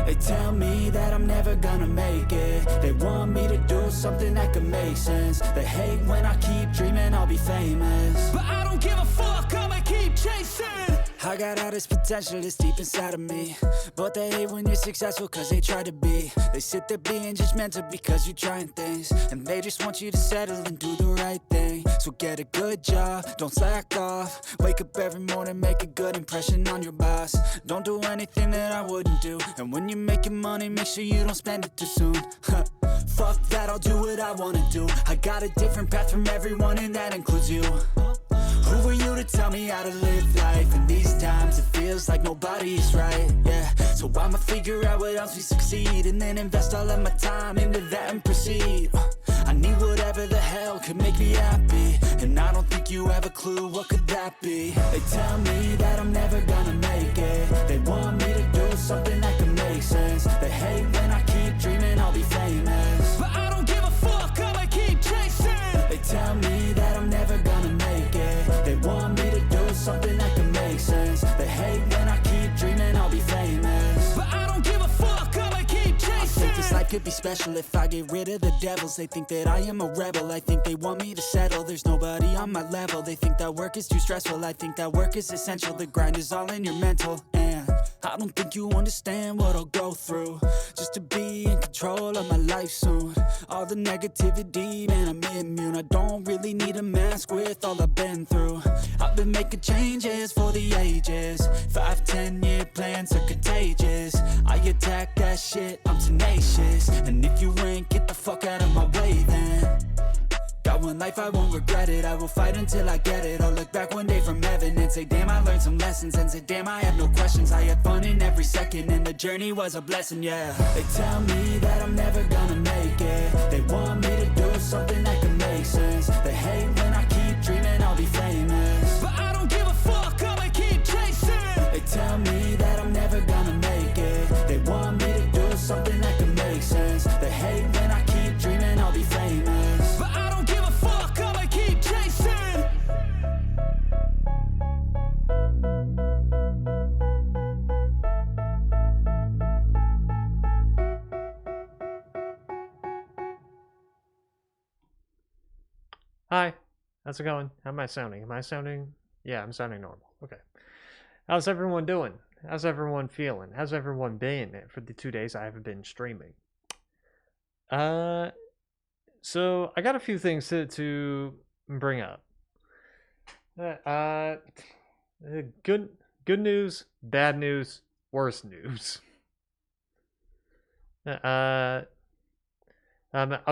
They tell me that I'm never gonna make it. They want me to do something that could make sense. They hate when I keep dreaming I'll be famous, but I don't give a fuck, I'ma keep chasing. I got all this potential that's deep inside of me, but they hate when you're successful cause they try to be. They sit there being judgmental because you're trying things, and they just want you to settle and do the right thing. So get a good job, don't slack off. Wake up every morning, make a good impression on your boss. Don't do anything that I wouldn't do, and when you're making money, make sure you don't spend it too soon. Fuck that, I'll do what I wanna do. I got a different path from everyone, and that includes you. Who are you to tell me how to live life? In these times it feels like nobody is right, yeah. So I'ma figure out what else we succeed, and then invest all of my time into that and proceed. I need whatever the hell could make me happy, and I don't think you have a clue what could that be. They tell me that I'm never gonna make it. They want me to do something that could make sense. They hate when I keep dreaming I'll be famous, but I don't give a fuck, I'ma keep chasing. They tell me that I'm never gonna make it. They want me to do something that can make sense. They hate when I keep dreaming I'll be famous, but I don't give a fuck, I'ma keep chasing. I think this life could be special if I get rid of the devils. They think that I am a rebel, I think they want me to settle. There's nobody on my level. They think that work is too stressful, I think that work is essential. The grind is all in your mental, and I don't think you understand what I'll go through just to be in control of my life soon. All the negativity, man, I'm immune. I don't really need a mask with all I've been through. I've been making changes for the ages. 5-10 year plans are contagious. I attack that shit, I'm tenacious. And if you ain't, get the fuck out of my way then. Got one life, I won't regret it. I will fight until I get it. I'll look back one day from heaven and say, damn, I learned some lessons. And say, damn, I had no questions. I had fun in every second, and the journey was a blessing, yeah. They tell me that I'm never gonna make it. They want me to do something that can make sense. They hate when I keep dreaming I'll be famous, but I don't give a fuck, I'ma keep chasing. They tell me that I'm never gonna make it. They want me to do something that can make sense. They hate when I keep dreaming I'll be famous, but I don't give a fuck, I'ma keep chasing. Hi, how's it going? How am I sounding? Yeah, I'm sounding normal. Okay. How's everyone doing? How's everyone feeling? How's everyone been for the 2 days I haven't been streaming? So I got a few things to bring up. Good news, bad news, worse news. I'll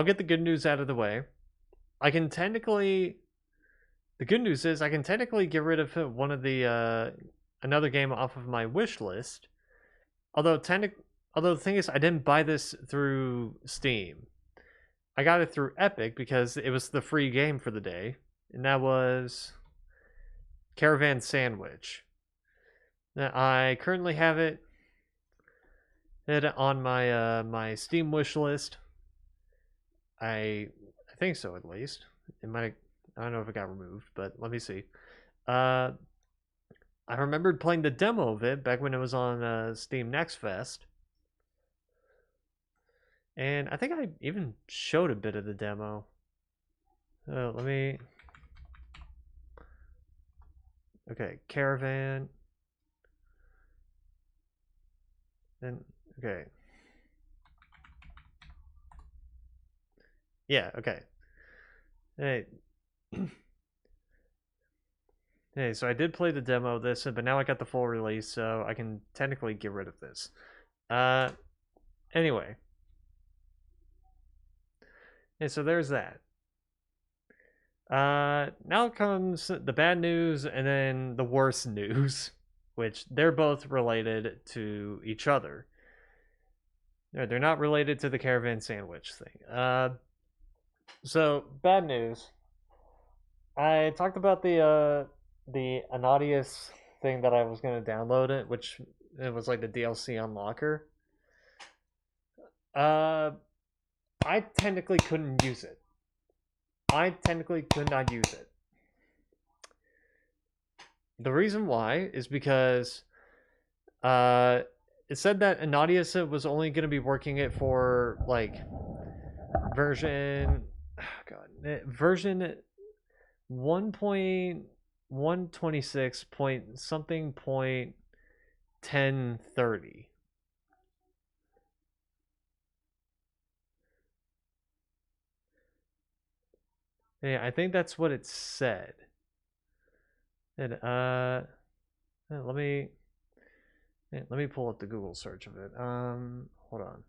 get the good news out of the way. The good news is I can technically get rid of one of the another game off of my wish list. Although the thing is, I didn't buy this through Steam. I got it through Epic because it was the free game for the day, and that was Caravan Sandwich. Now, I currently have it on my my Steam wish list. I think so, at least. It might. I don't know if it got removed, but let me see. I remembered playing the demo of it back when it was on Steam Next Fest. And I think I even showed a bit of the demo. Let me... Okay, Caravan. Then, okay. Yeah, okay. Hey. Hey, so I did play the demo of this, but now I got the full release, so I can technically get rid of this. Anyway. And so there's that. Now comes the bad news and then the worst news, which they're both related to each other. They're not related to the Caravan Sandwich thing. So, bad news. I talked about the Anadius thing that I was going to download it, which it was like the DLC unlocker. I technically couldn't use it. I technically could not use it. The reason why is because it said that Anadius was only going to be working it for like version, version 1.126 point something point 1030. Yeah, I think that's what it said. And let me pull up the Google search of it. Hold on.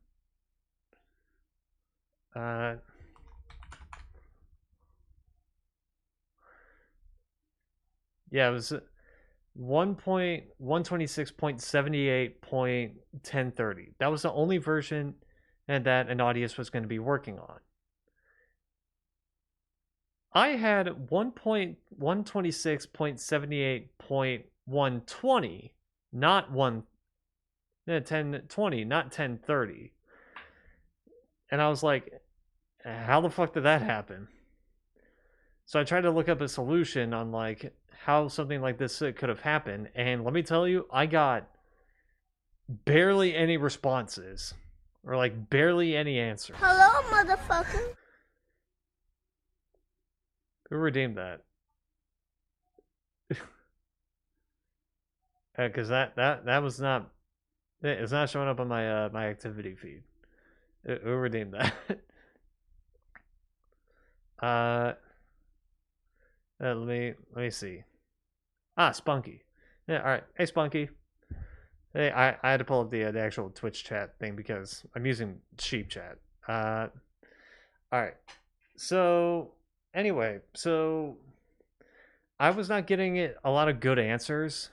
Yeah, it was 1.126.78.1030. That was the only version and that Anadius was going to be working on. I had 1.126.78.120, not 1020, not 1030. And I was like, how the fuck did that happen? So I tried to look up a solution on like how something like this could have happened, and let me tell you, I got barely any responses or like barely any answers. Hello, motherfucker. Who redeemed that? Because that was not. It's not showing up on my my activity feed. Who redeemed that? Let me see. Ah, Spunky. Yeah, all right. Hey, Spunky. Hey, I had to pull up the actual Twitch chat thing because I'm using Sheep Chat. All right. So anyway, so I was not getting a lot of good answers,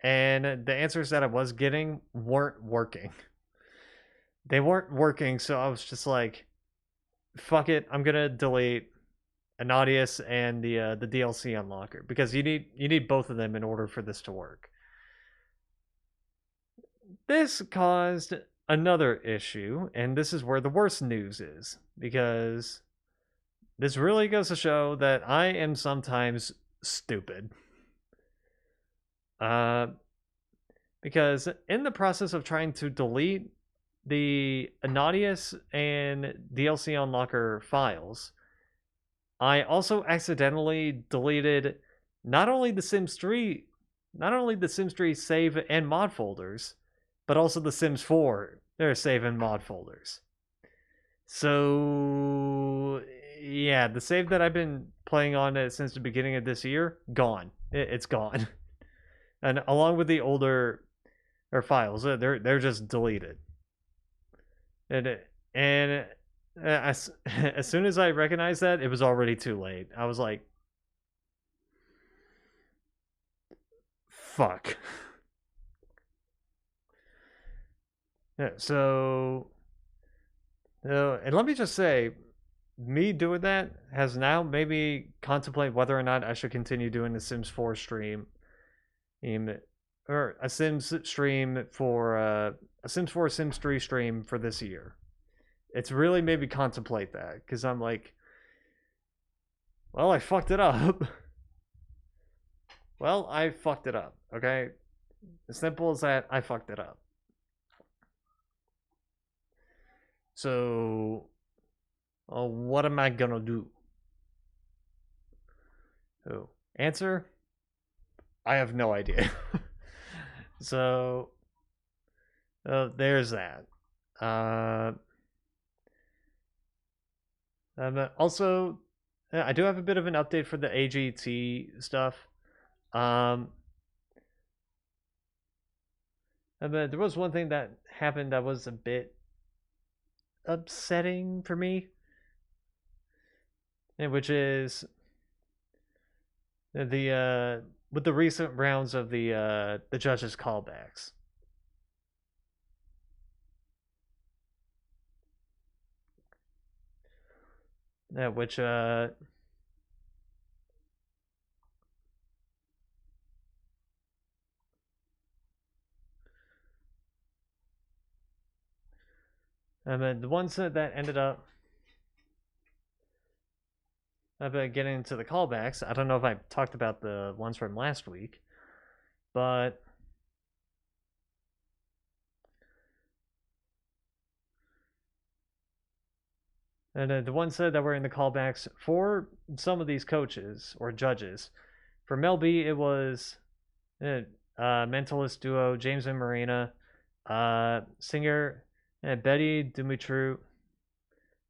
and the answers that I was getting weren't working. They weren't working, so I was just like, "Fuck it, I'm gonna delete Anadius and the DLC unlocker because you need both of them in order for this to work." This caused another issue, and this is where the worst news is, because this really goes to show that I am sometimes stupid. Because in the process of trying to delete the Anadius and DLC unlocker files, I also accidentally deleted not only the Sims 3 save and mod folders, but also the Sims 4 their save and mod folders. So yeah, the save that I've been playing on since the beginning of this year, gone. It's gone, and along with the older files, they're just deleted. And as soon as I recognized that, it was already too late. I was like, fuck. Yeah, so and let me just say, me doing that has now made me contemplate whether or not I should continue doing the Sims 4 stream, or a Sims stream for a Sims 4 Sims 3 stream for this year. It's really made me contemplate that, because I'm like, well, I fucked it up. Well, I fucked it up, okay? As simple as that, I fucked it up. So, what am I gonna do? Oh, answer? I have no idea. So, there's that. Also, I do have a bit of an update for the AGT stuff. And there was one thing that happened that was a bit upsetting for me, which is the with the recent rounds of the judges' callbacks. Which the ones that ended up getting into the callbacks. I don't know if I talked about the ones from last week, but And the ones that were in the callbacks for some of these coaches or judges, for Mel B, it was mentalist duo James and Marina, singer Betty Dumitru,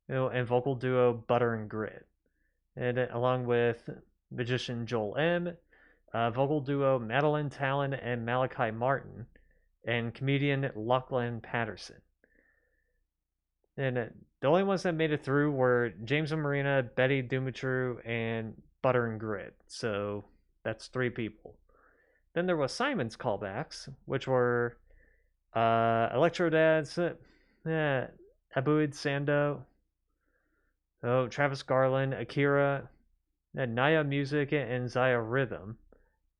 and vocal duo Butter and Grit, and along with magician Joel M, vocal duo Madeline Talon and Malachi Martin, and comedian Lachlan Patterson. And the only ones that made it through were James and Marina, Betty Dumitru, and Butter and Grit. So that's 3 people. Then there was Simon's callbacks, which were Electrodads, Abuid Sando, Travis Garland, Akira, Naya Music, and Zaya Rhythm,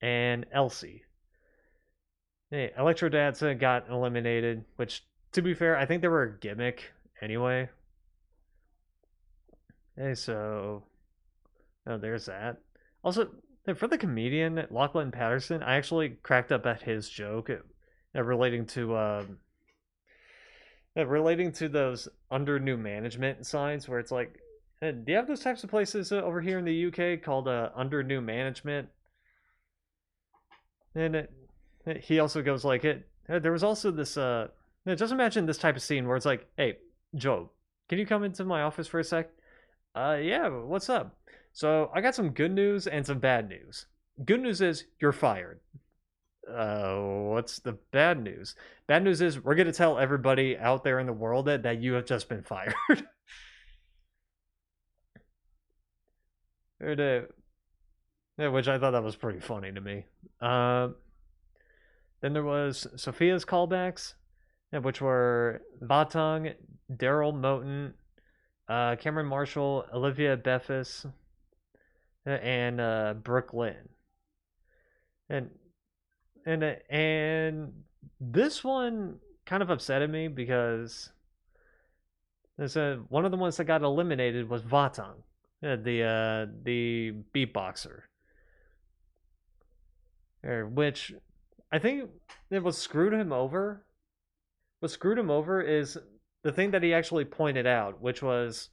and Elsie. Hey, Electrodads got eliminated, which, to be fair, I think they were a gimmick anyway. Hey, so there's that. Also, for the comedian Lachlan Patterson, I actually cracked up at his joke relating to those under new management signs, where it's like, do you have those types of places over here in the UK called under new management? And he also goes like, there was also this just imagine this type of scene where it's like, hey, Joe, can you come into my office for a sec? Yeah, what's up? So I got some good news and some bad news. Good news is you're fired. What's the bad news? Bad news is we're gonna tell everybody out there in the world that you have just been fired. Which I thought that was pretty funny to me. Then there was Sophia's callbacks, which were Vatong, Daryl Moten, Cameron Marshall, Olivia Beffis, and Brooke Lynn. And this one kind of upsetted me because one of the ones that got eliminated was Vatong, the beatboxer, which I think it was screwed him over. What screwed him over is the thing that he actually pointed out, which was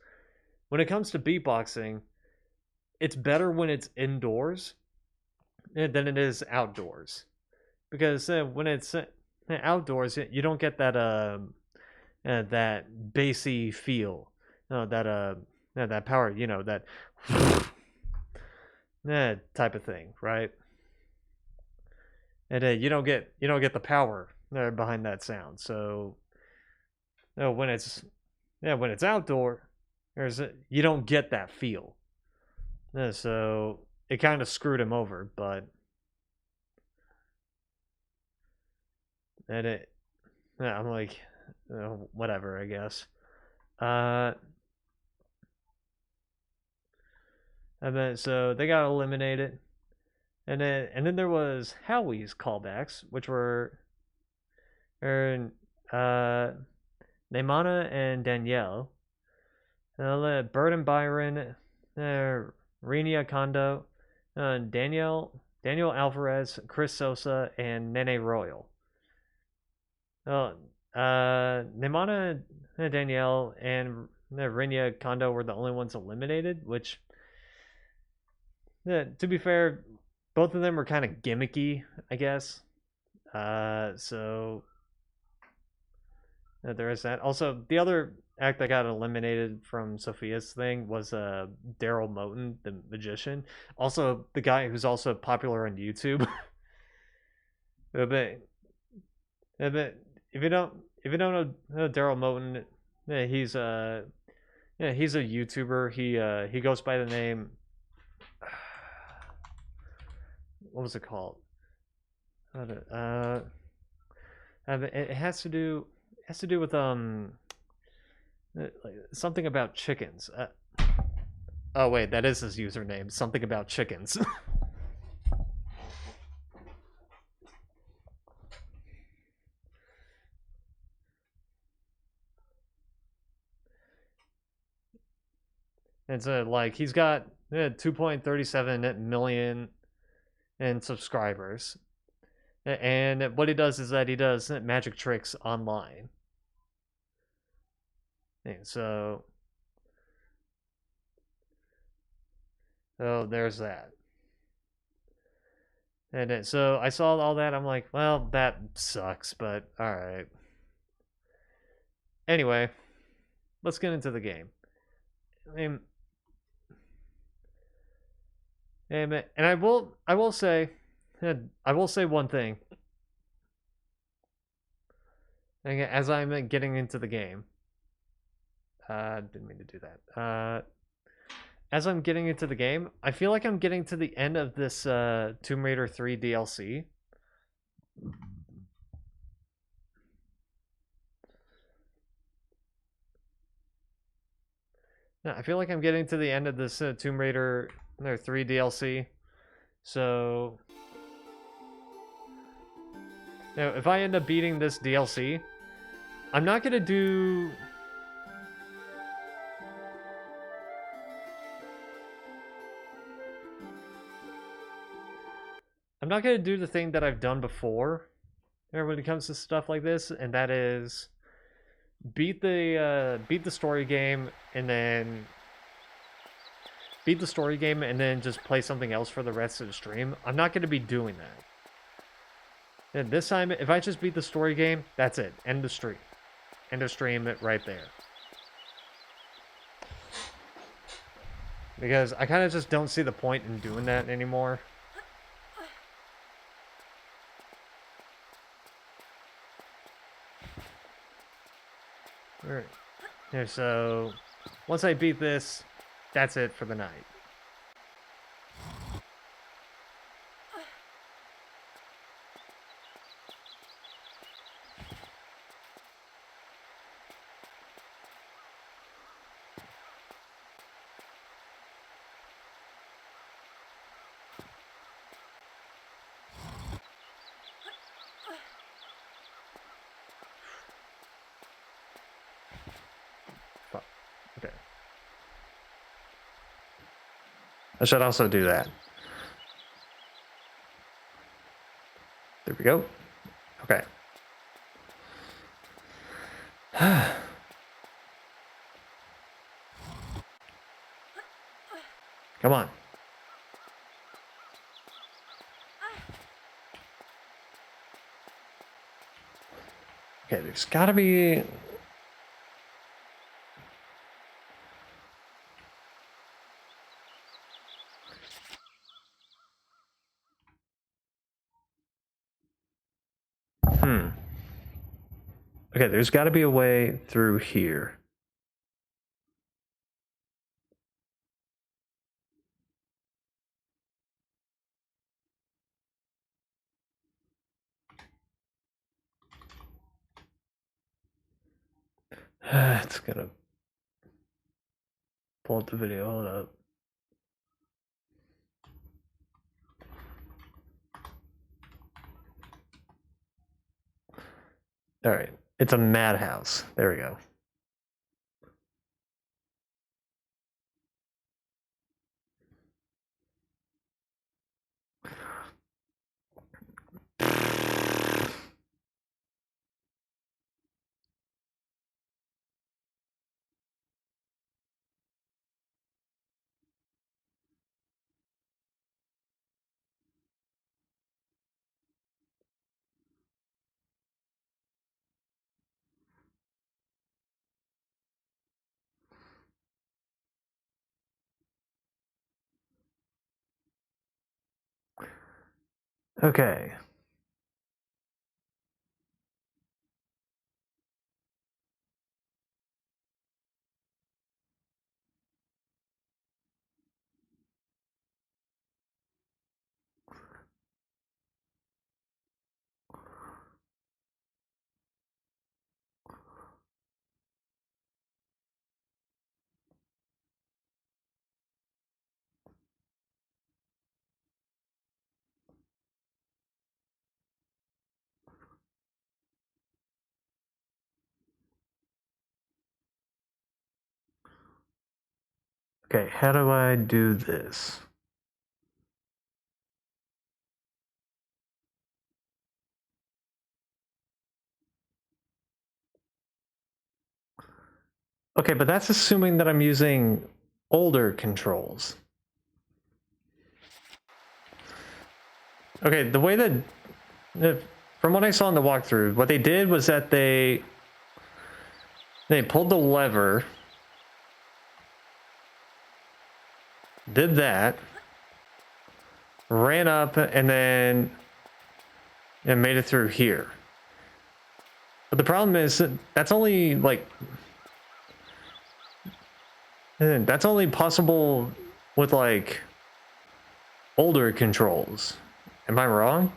when it comes to beatboxing, it's better when it's indoors than it is outdoors, because when it's outdoors, you don't get that bassy feel, that power, that type of thing, right? And you don't get the power behind that sound. So when it's outdoor, you don't get that feel. So it kind of screwed him over, but I'm like, whatever, I guess. And then so they got eliminated, and then there was Howie's callbacks, which were Neymana and Danielle, Bird and Byron, Renia Kondo, Daniel Alvarez, Chris Sosa, and Nene Royal. Neymana, Danielle, and Renia Kondo were the only ones eliminated, which, to be fair, both of them were kind of gimmicky, I guess. So there is that. Also, the other act that got eliminated from Sophia's thing was Daryl Moten, the magician. Also, the guy who's also popular on YouTube. but if you don't know Daryl Moten, he's a YouTuber. He goes by the name. What was it called? It has to do with something about chickens. Oh wait, that is his username. Something about chickens. It's like he's got 2.37 million in subscribers, and what he does is that he does magic tricks online. And so So there's that. And so I saw all that. I'm like, well, that sucks, but all right. Anyway, let's get into the game. I mean, and I will say one thing. As I'm getting into the game, didn't mean to do that. As I'm getting into the game, I feel like I'm getting to the end of this Tomb Raider 3 DLC. No, I feel like I'm getting to the end of this Tomb Raider 3 DLC. So, now if I end up beating this DLC, I'm not gonna do. I'm not gonna do the thing that I've done before, when it comes to stuff like this, and that is beat the story game and then just play something else for the rest of the stream. I'm not going to be doing that. And this time, if I just beat the story game, that's it. End the stream. End of stream right there. Because I kind of just don't see the point in doing that anymore. Alright. Here, so once I beat this, that's it for the night. Fuck. Okay. I should also do that. There we go. Okay. Come on. Okay, there's gotta be... Okay, there's gotta be a way through here. It's gonna pull up the video. Hold up. All right, it's a madhouse. There we go. Okay. Okay, how do I do this? Okay, but that's assuming that I'm using older controls. Okay, the way that from what I saw in the walkthrough, what they did was that they pulled the lever, did that, ran up, and then made it through here. But the problem is that's only like that's only possible with like older controls. Am I wrong?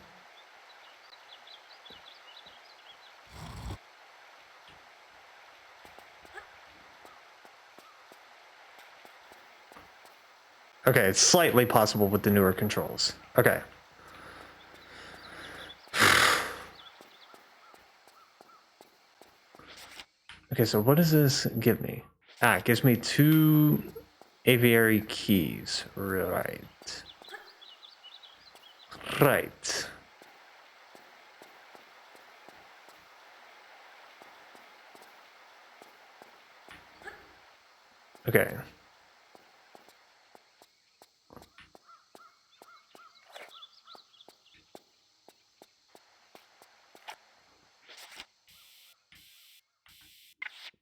Okay, it's slightly possible with the newer controls. Okay. Okay, so what does this give me? Ah, it gives me 2 aviary keys. Right. Right. Okay.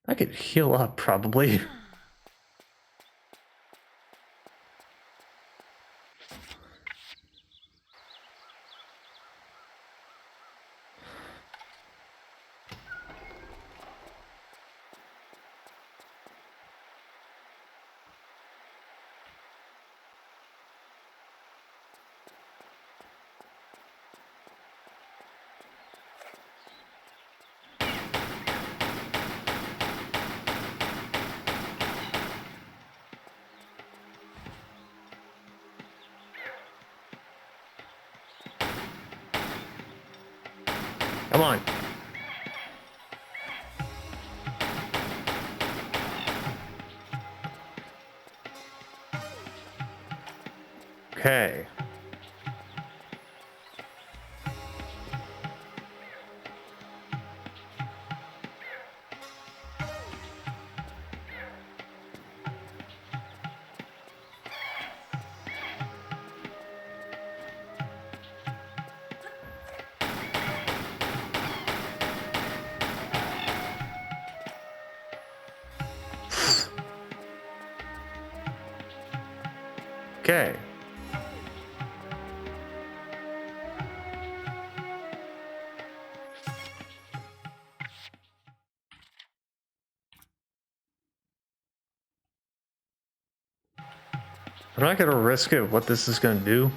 I could heal up, probably. Come on. Okay. Okay. I'm not gonna risk it, what this is gonna do.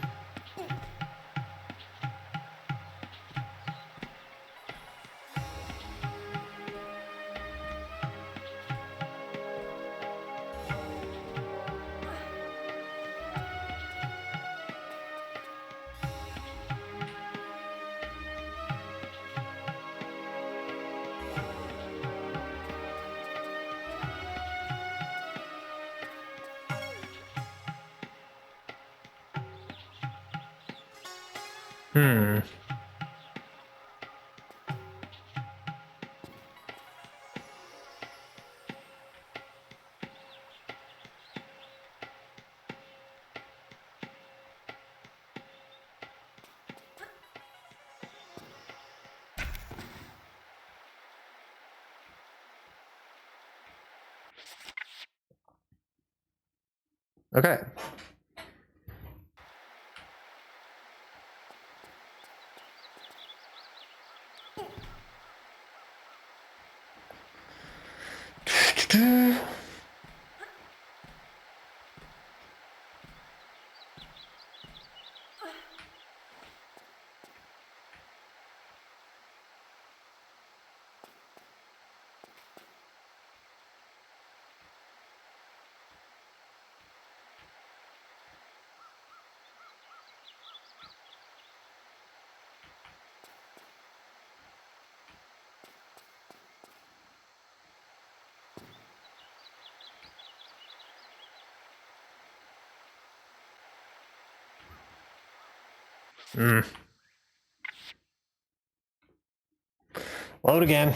Hmm. Okay. Hmm. Load again.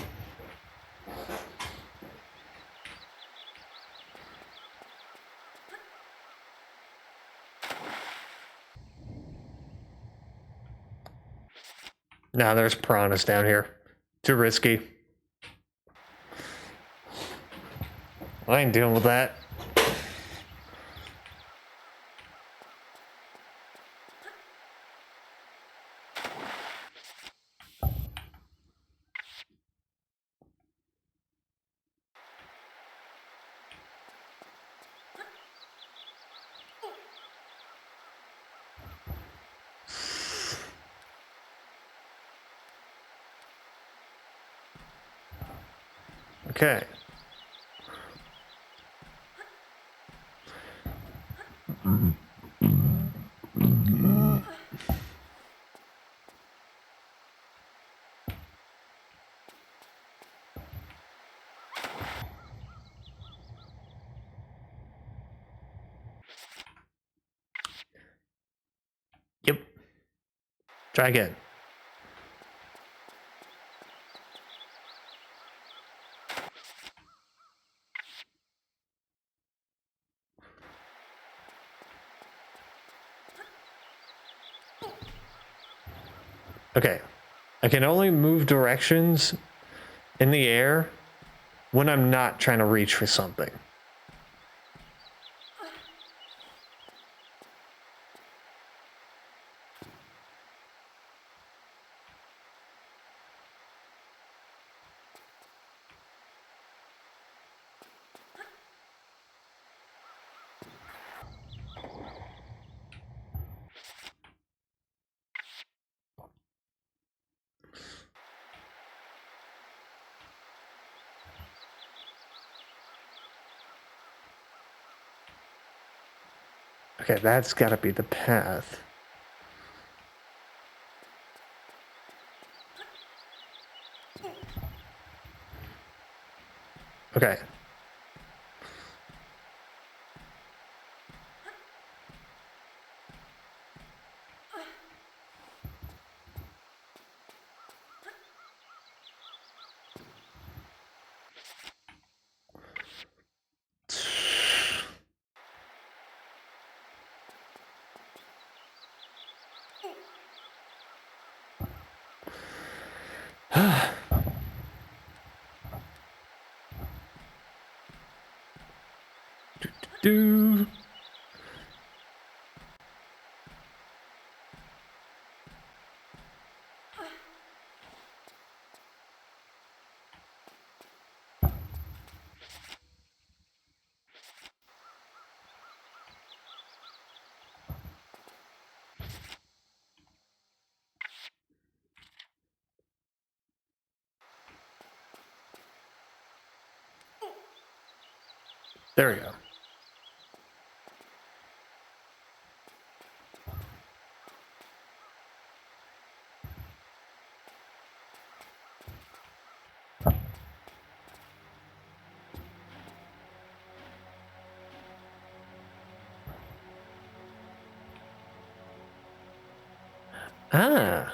Nah, there's piranhas down here. Too risky. I ain't dealing with that. Okay. Yep. Try again. Okay. I can only move directions in the air when I'm not trying to reach for something. Okay, that's got to be the path. Okay. Do. There we go. Ah.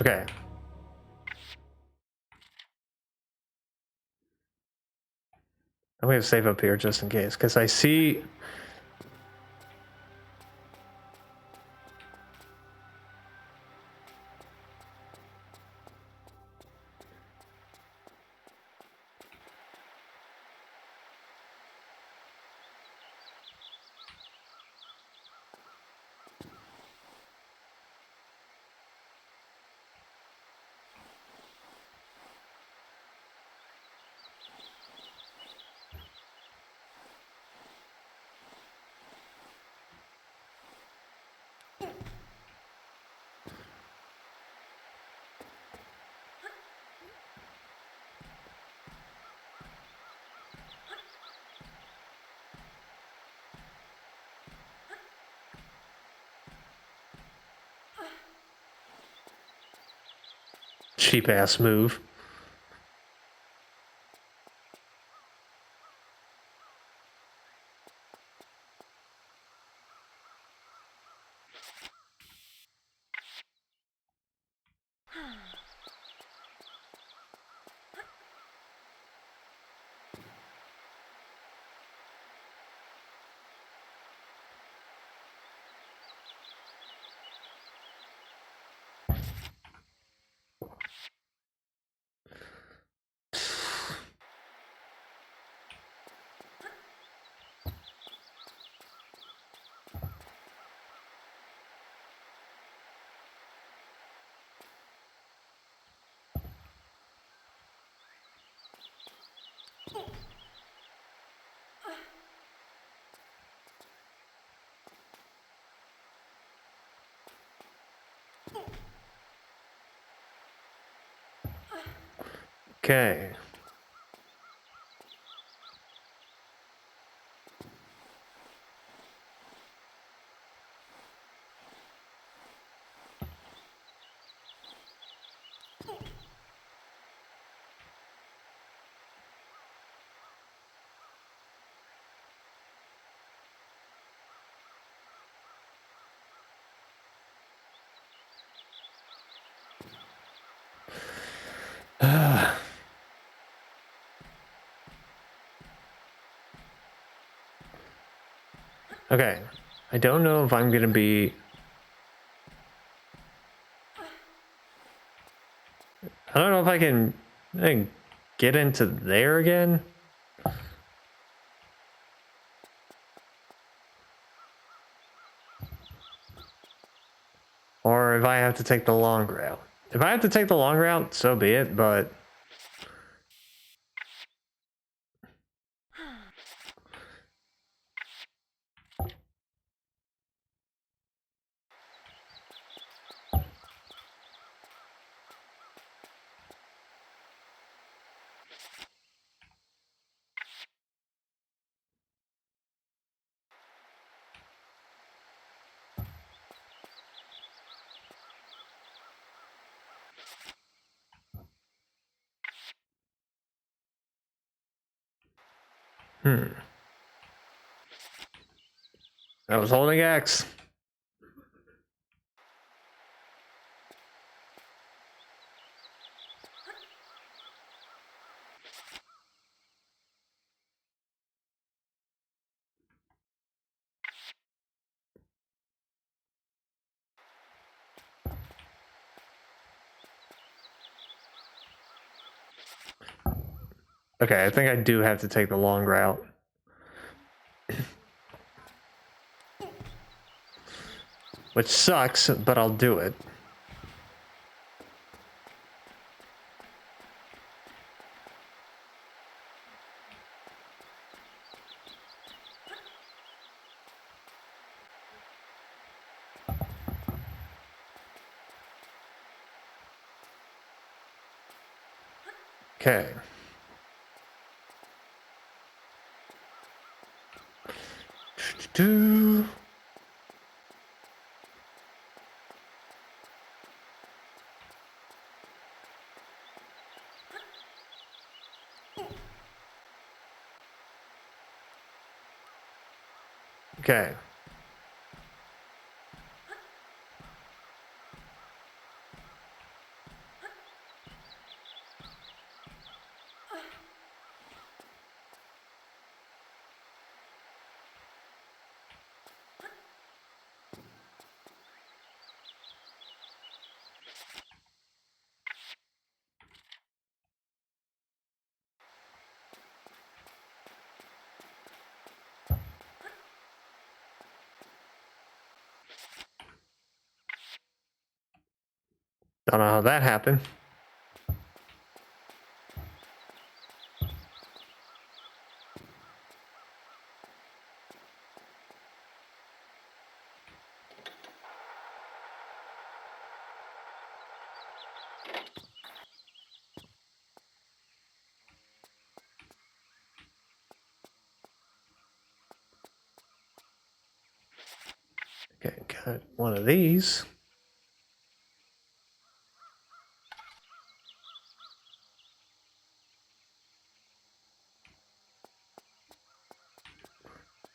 Okay. I'm going to save up here just in case, because I see... cheap-ass move. Okay. Okay. I don't know if I'm gonna be... I don't know if I can get into there again. Or if I have to take the long route. If I have to take the long route, so be it, but... I was holding X. Okay, I think I do have to take the long route. Which sucks, but I'll do it. Okay. Okay. Don't know how that happened. Okay, got one of these.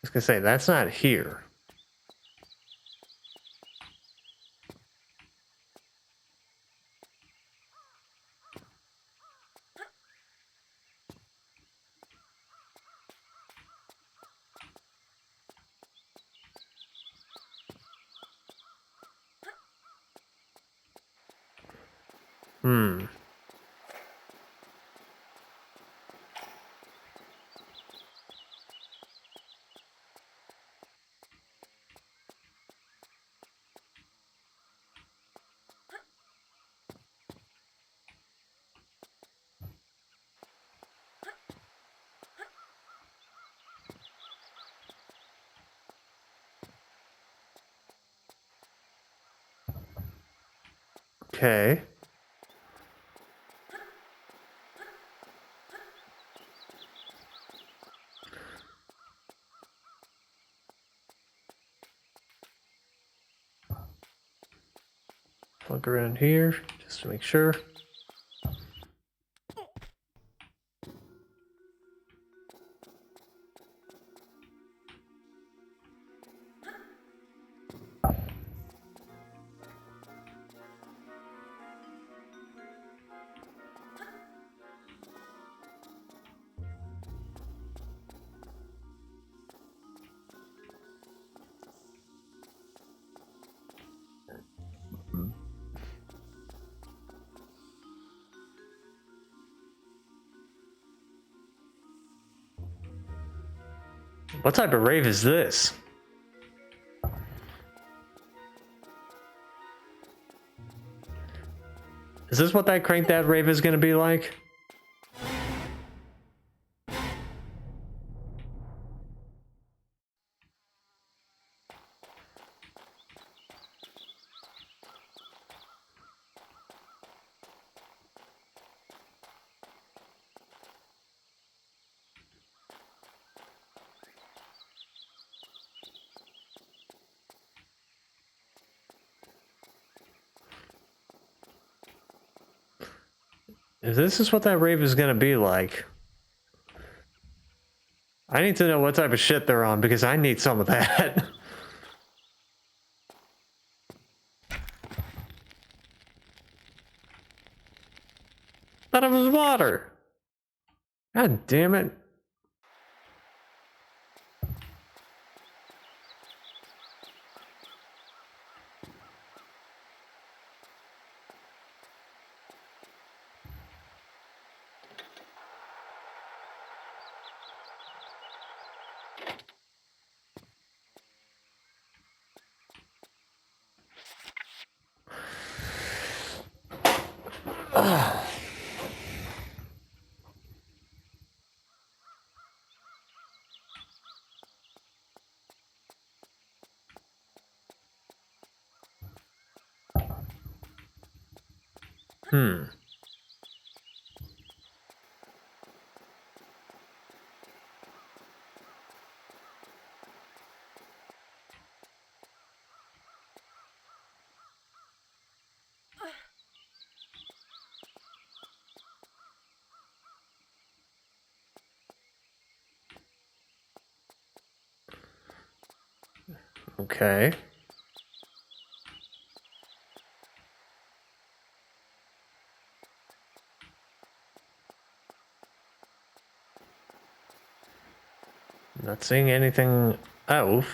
I was gonna say, that's not here. Hmm. Okay. Look around here just to make sure. What type of rave is this? Is this what that Crank That rave is gonna be like? If this is what that rave is gonna be like, I need to know what type of shit they're on because I need some of that. Thought it was water. God damn it. Hmm. Okay. Not seeing anything else.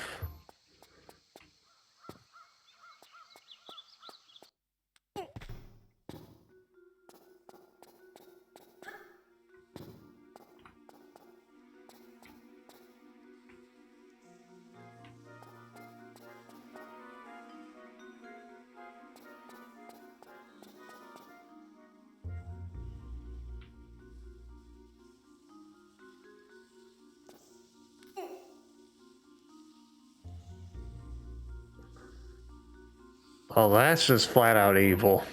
Oh, that's just flat out evil.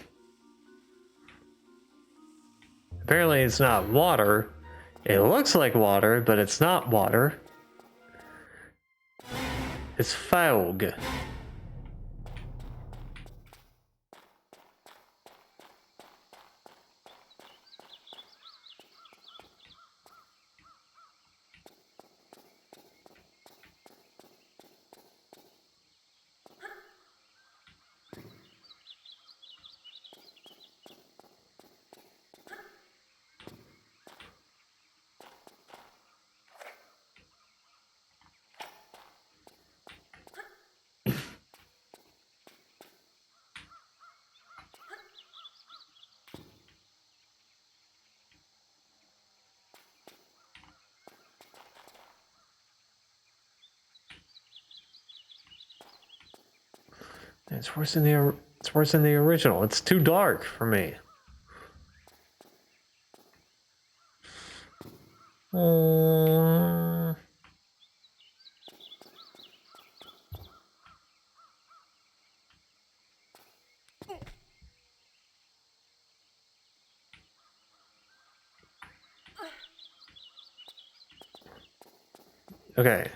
Apparently it's not water. It looks like water, but it's not water. It's fog. It's worse than the original. It's too dark for me. Uh, Okay.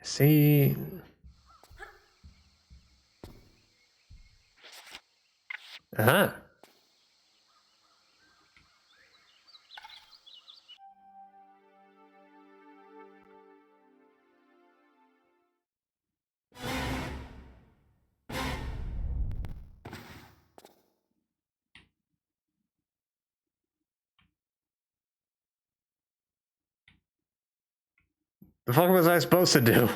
See. Uh-huh. The fuck was I supposed to do?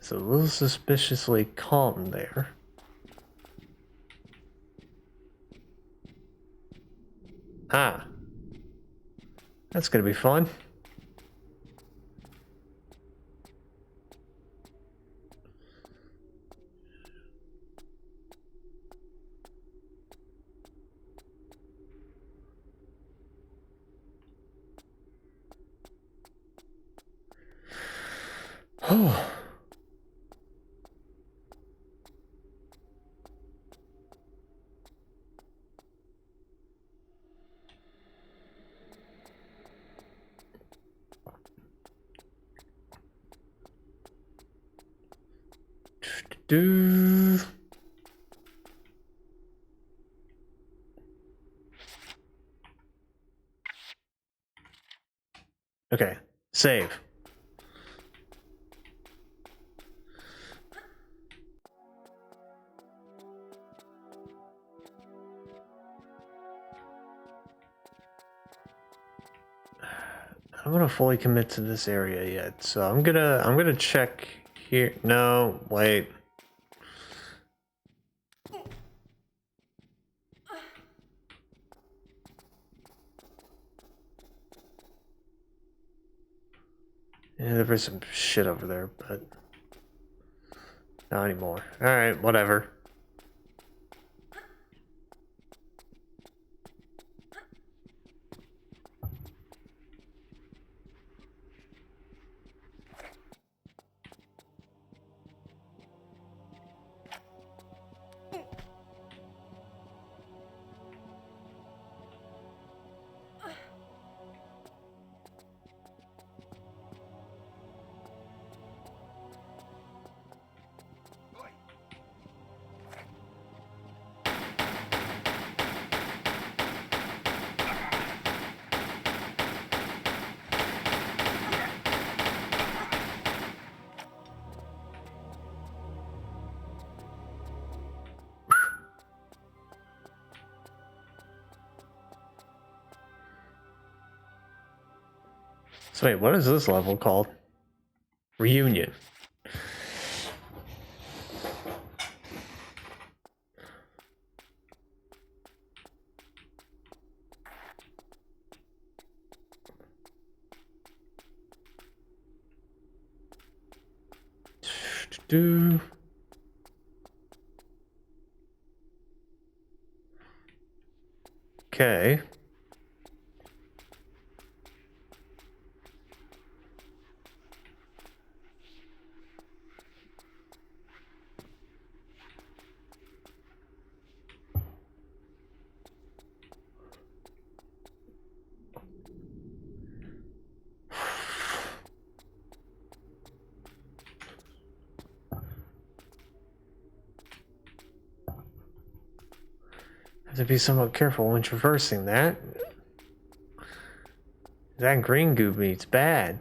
It's a little suspiciously calm there. Ah. That's gonna be fun. Oh. Do. Okay, save. I don't want to fully commit to this area yet, so I'm gonna check here. No, wait. Yeah, there was some shit over there, but not anymore. Alright, whatever. So wait, what is this level called? Reunion. Do. Okay. Have to be somewhat careful when traversing that. That green goo meat's bad.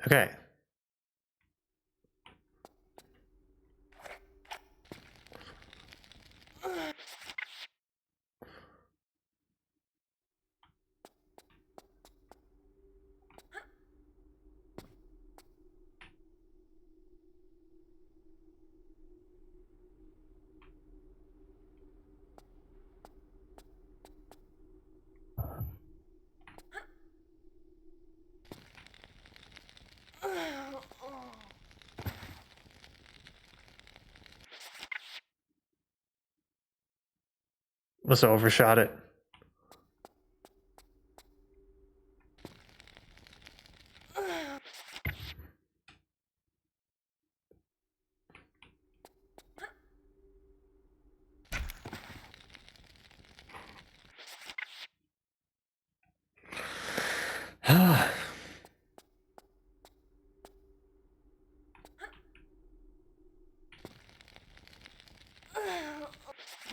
Okay. Must have overshot it.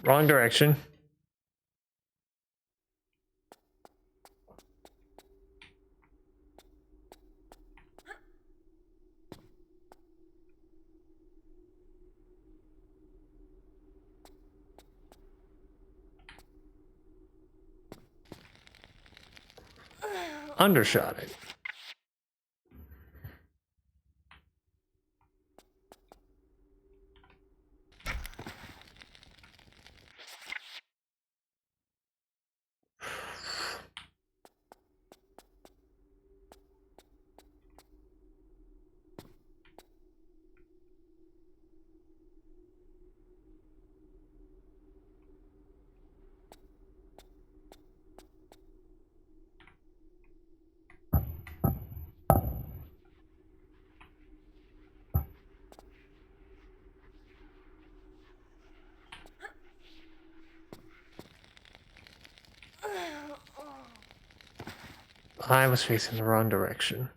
Wrong direction. Undershot it. I was facing the wrong direction.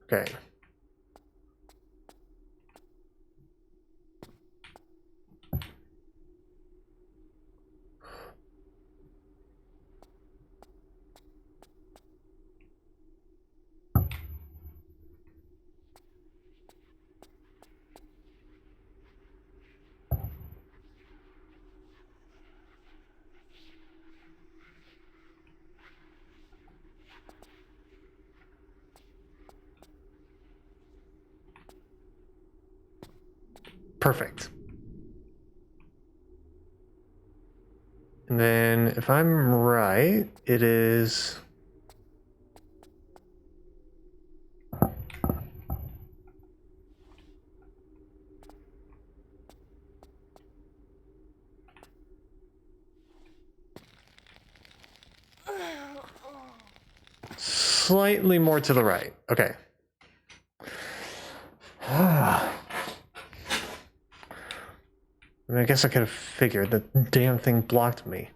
Okay. Perfect. And then, if I'm right, it is... slightly more to the right. Okay. I mean, I guess I could have figured the damn thing blocked me.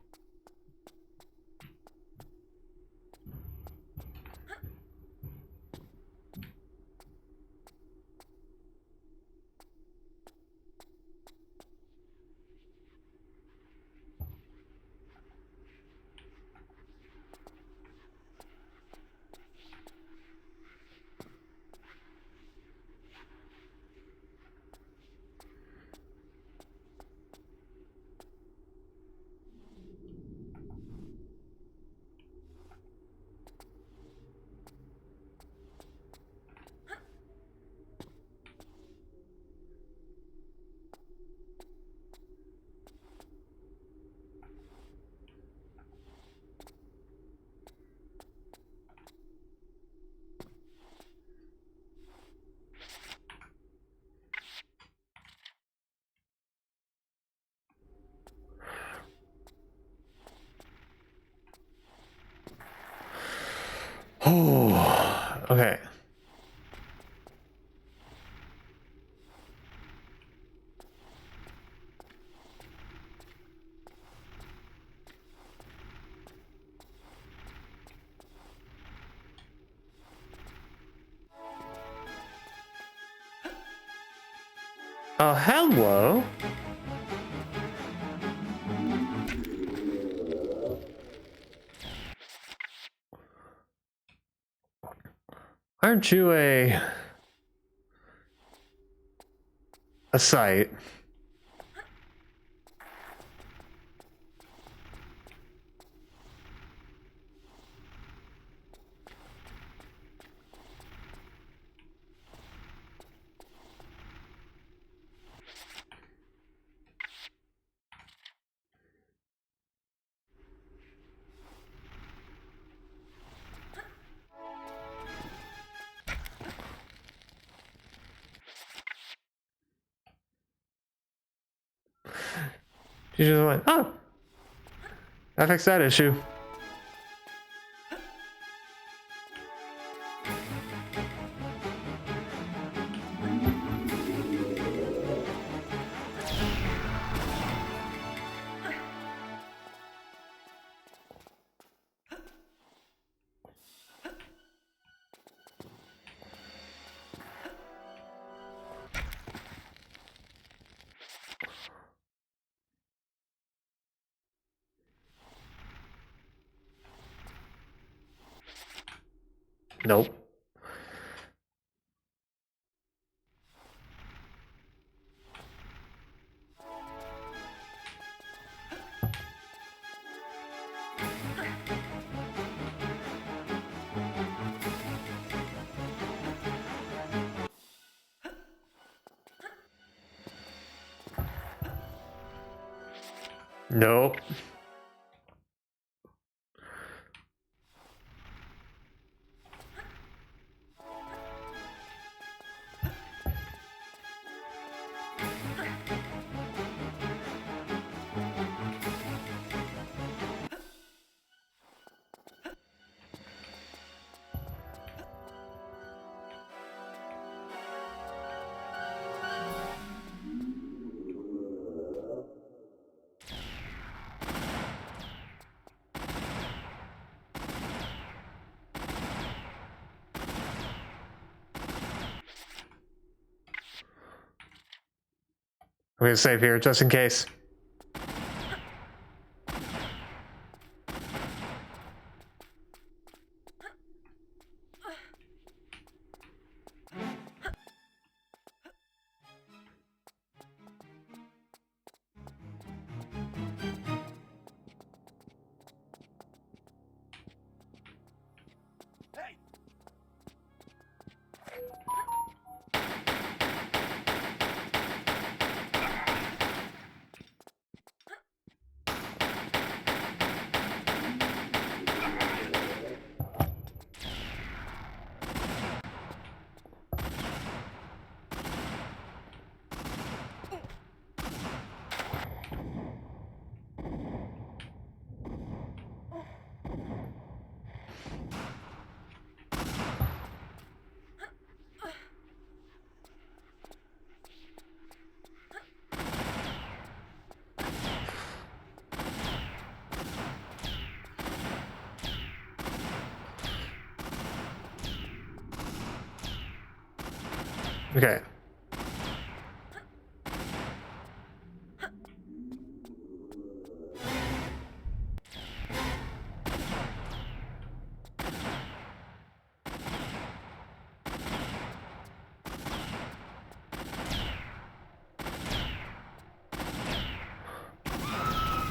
Oh, okay. Oh, hello. Aren't you a sight? You just went, oh, I fixed that issue. Nope. Nope. I'm gonna save here just in case. Okay.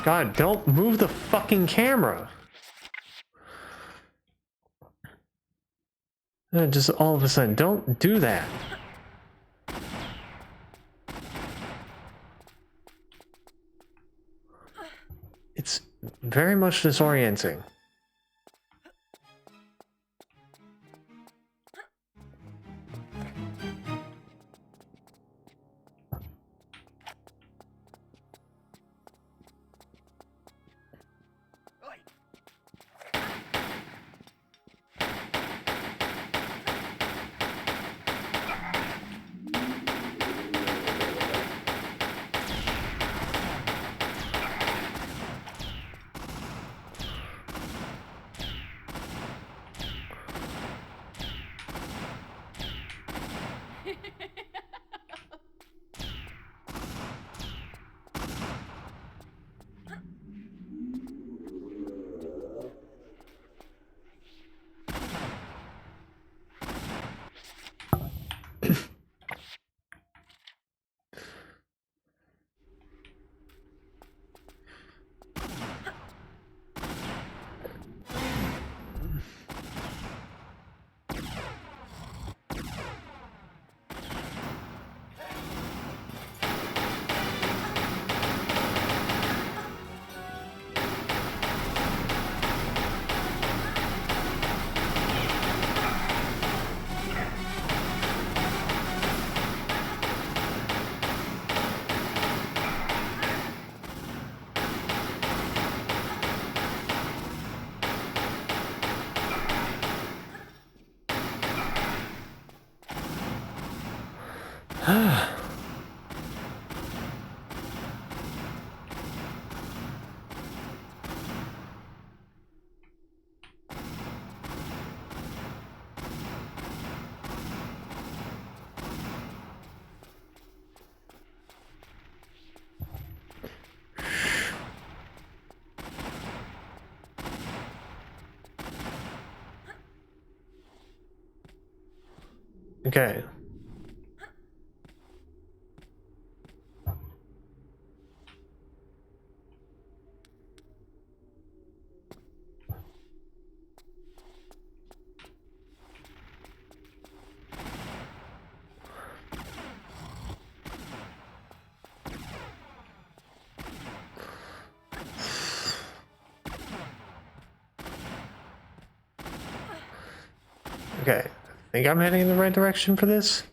God, don't move the fucking camera. Just all of a sudden, don't do that. It's very much disorienting. Okay. Okay. I think I'm heading in the right direction for this.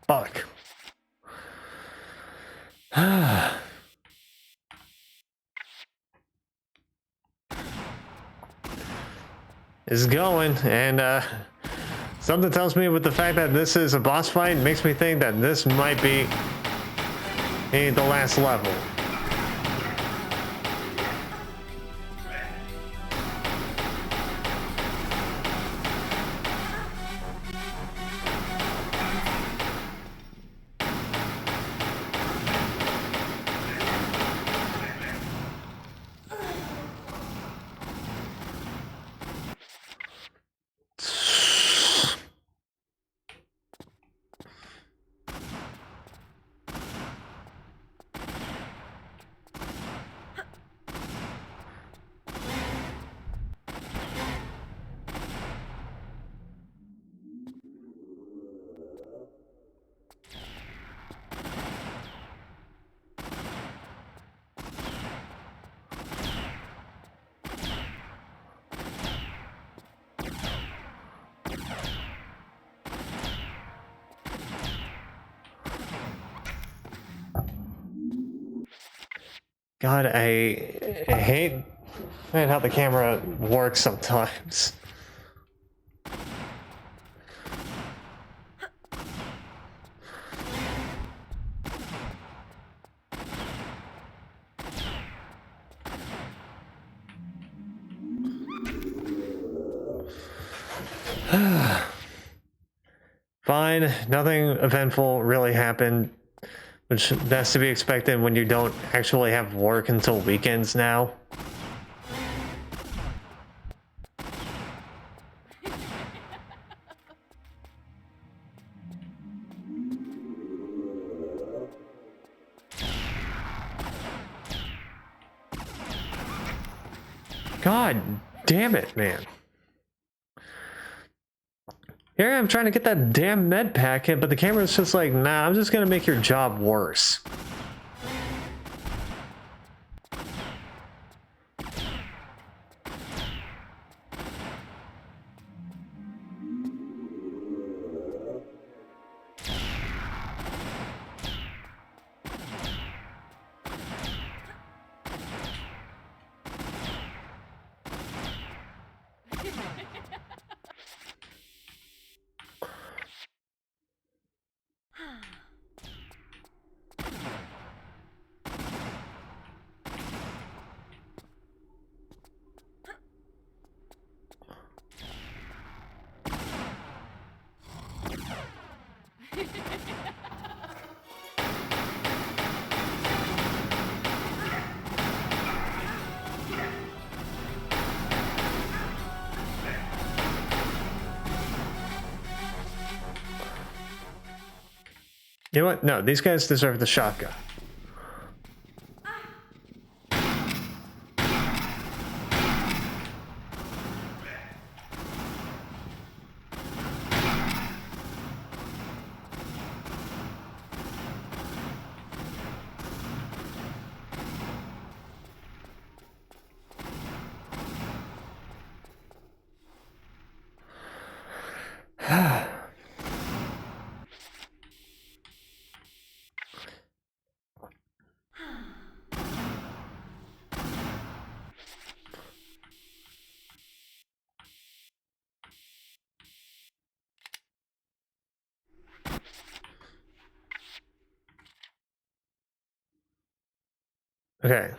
Fuck. It's going, and something tells me with the fact that this is a boss fight makes me think that this might be the last level. God, I hate how the camera works sometimes. Fine, nothing eventful really happened, which that's to be expected when you don't actually have work until weekends now. God damn it, man. Here I am trying to get that damn med pack hit, but the camera's just like, nah, I'm just gonna make your job worse. You know what? No, these guys deserve the shotgun. Okay.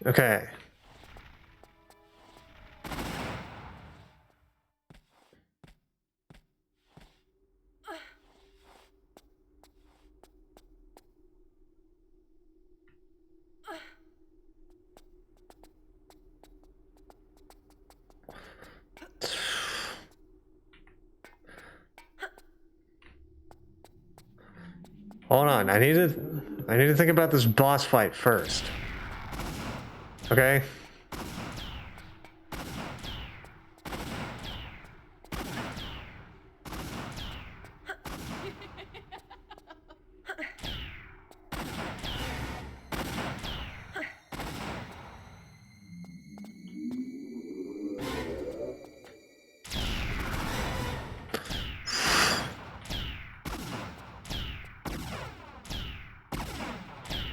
Okay. Hold on, I need to think about this boss fight first. Okay?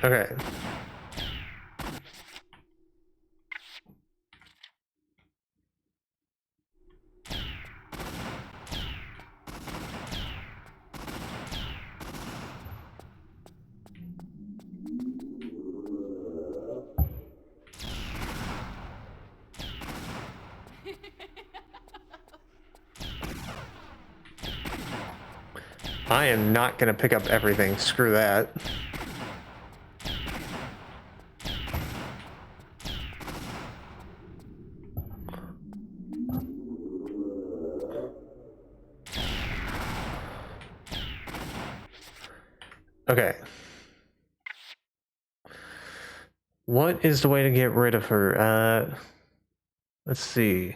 Okay. I am not gonna pick up everything. Screw that. Okay. What is the way to get rid of her? Let's see.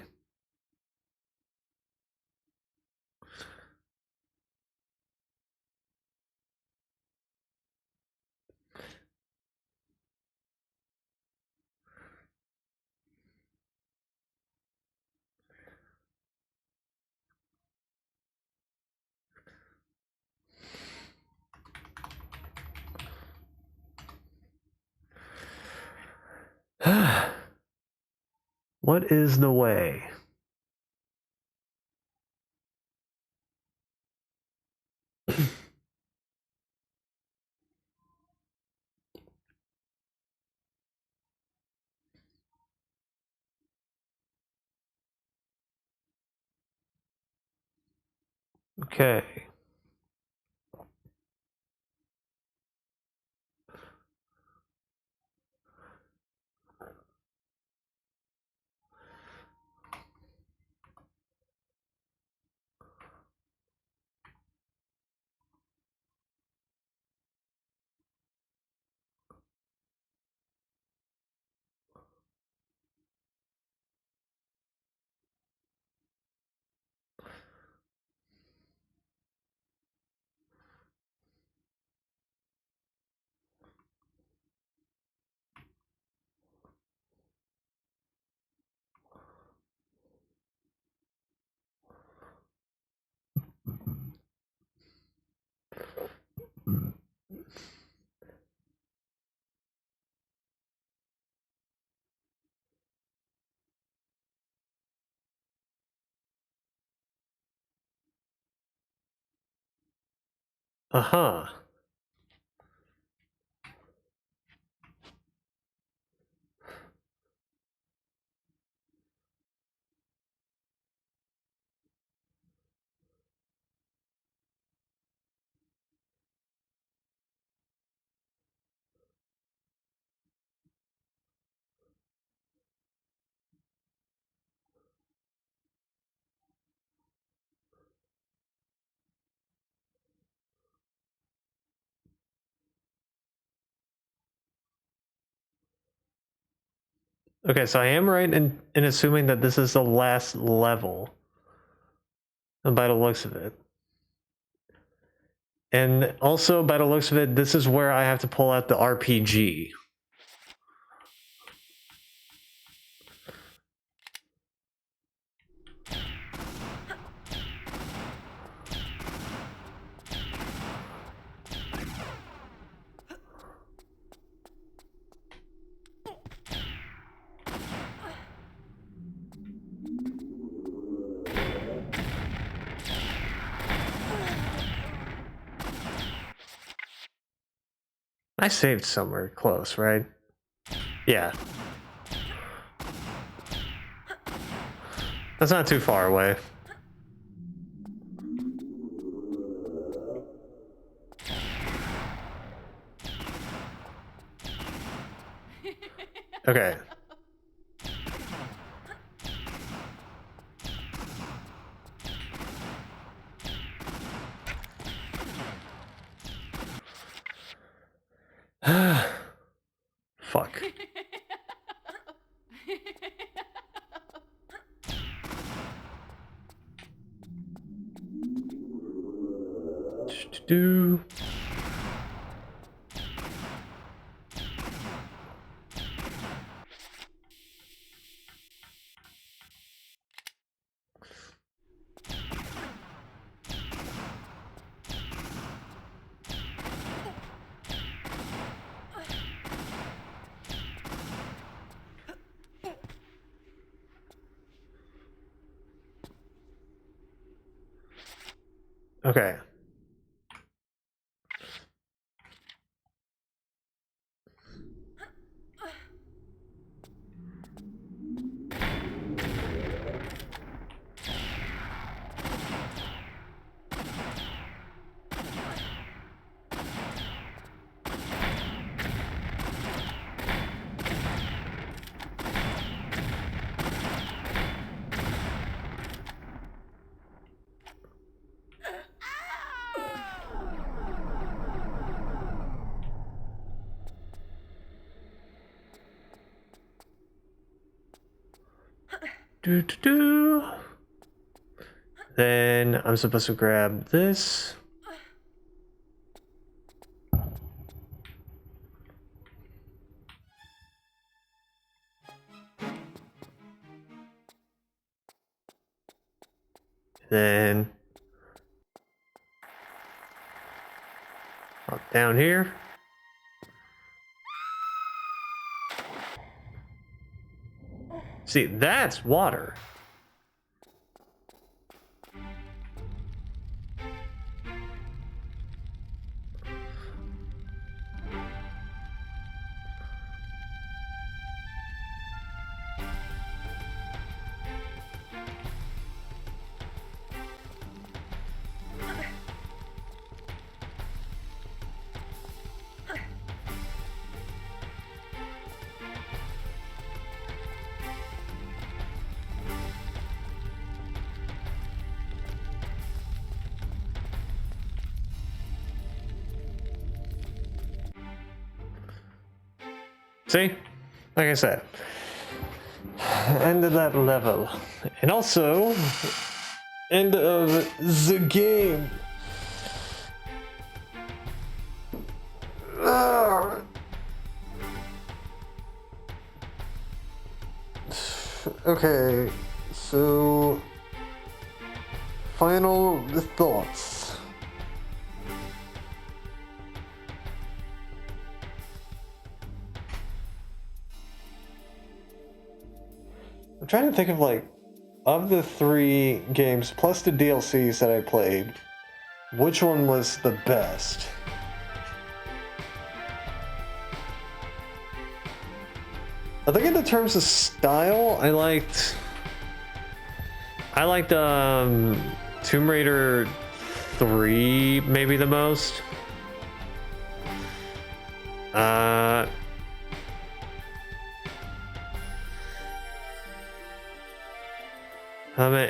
What is the way? Okay. Uh-huh. Okay, so I am right in assuming that this is the last level, by the looks of it. And also, by the looks of it, this is where I have to pull out the RPG. I saved somewhere close, right? Yeah. That's not too far away. Okay. Fuck. Do. Okay. Do. Then I'm supposed to grab this. Then up down here. See, that's water. See? Like I said, end of that level. And also, end of the game. Okay, so final thoughts. I'm trying to think of, like, of the 3 games plus the DLCs that I played, which one was the best? I think in the terms of style, I liked Tomb Raider 3 maybe the most.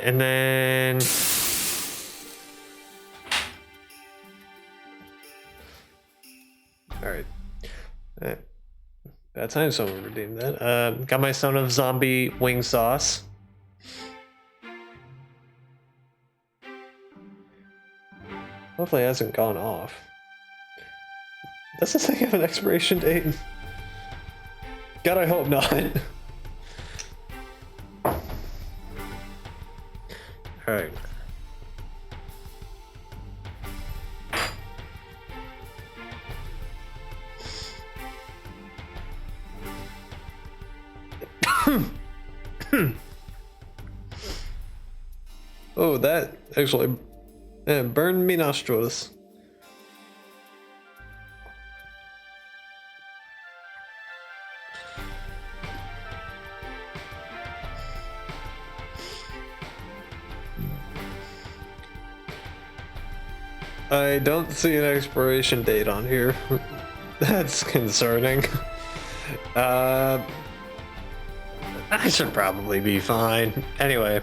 And then all right. Bad time someone redeemed that. Got my son of zombie wing sauce. Hopefully it hasn't gone off. Does this thing have an expiration date? God, I hope not. Alright. Oh, that actually burned me nostrils. I don't see an expiration date on here. That's concerning. I should probably be fine. Anyway.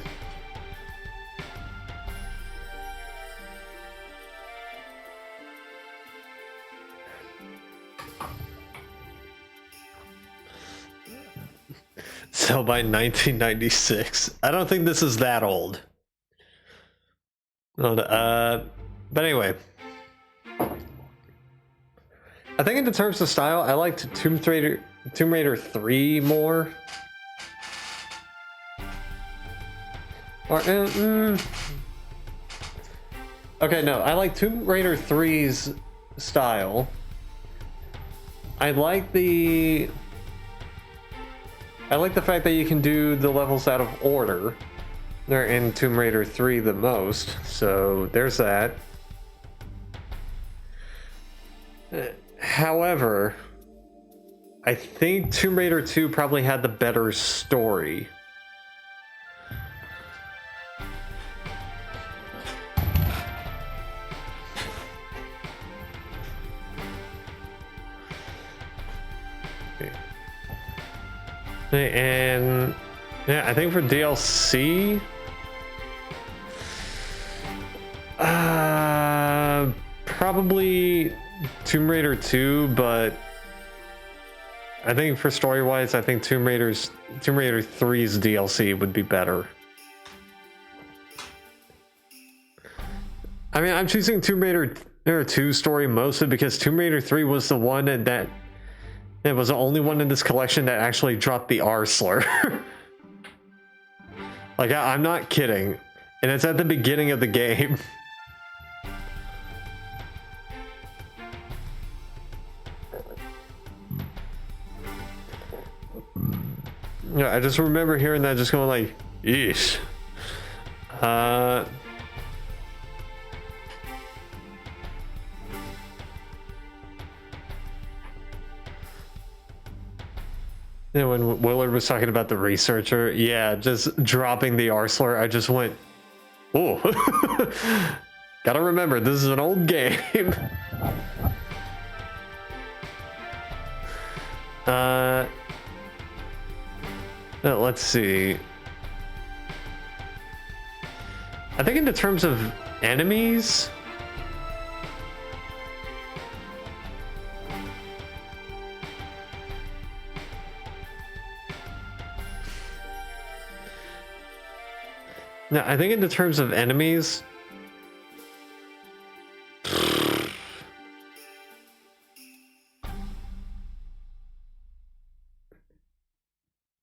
So by 1996. I don't think this is that old. But anyway. I think in terms of style, I liked Tomb Raider 3 more. Or, okay, no, I like Tomb Raider 3's style. I like the fact that you can do the levels out of order. They're in Tomb Raider 3 the most, so there's that. However, I think Tomb Raider 2 probably had the better story. And yeah, I think for DLC, probably Tomb Raider 2, but I think for story-wise, I think Tomb Raider 3's DLC would be better. I mean, I'm choosing Tomb Raider 2 story mostly because Tomb Raider 3 was the one that it was the only one in this collection that actually dropped the R slur. Like, I'm not kidding. And it's at the beginning of the game. Yeah, I just remember hearing that, just going like, "Yeesh." Yeah, when Willard was talking about the researcher, yeah, just dropping the R slur, I just went, "Oh." Gotta remember, this is an old game. Let's see. I think in the terms of enemies, no, I think in the terms of enemies,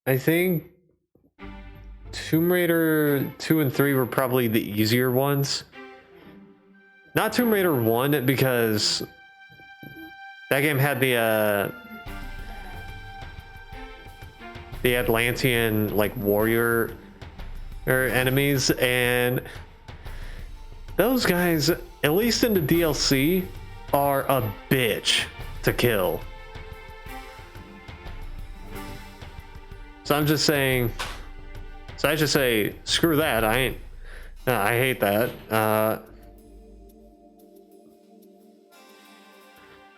I think Tomb Raider 2 and 3 were probably the easier ones. Not Tomb Raider 1, because that game had the Atlantean, like, warrior enemies, and those guys, at least in the DLC, are a bitch to kill. So I'm just saying, so I should say, screw that. I hate that.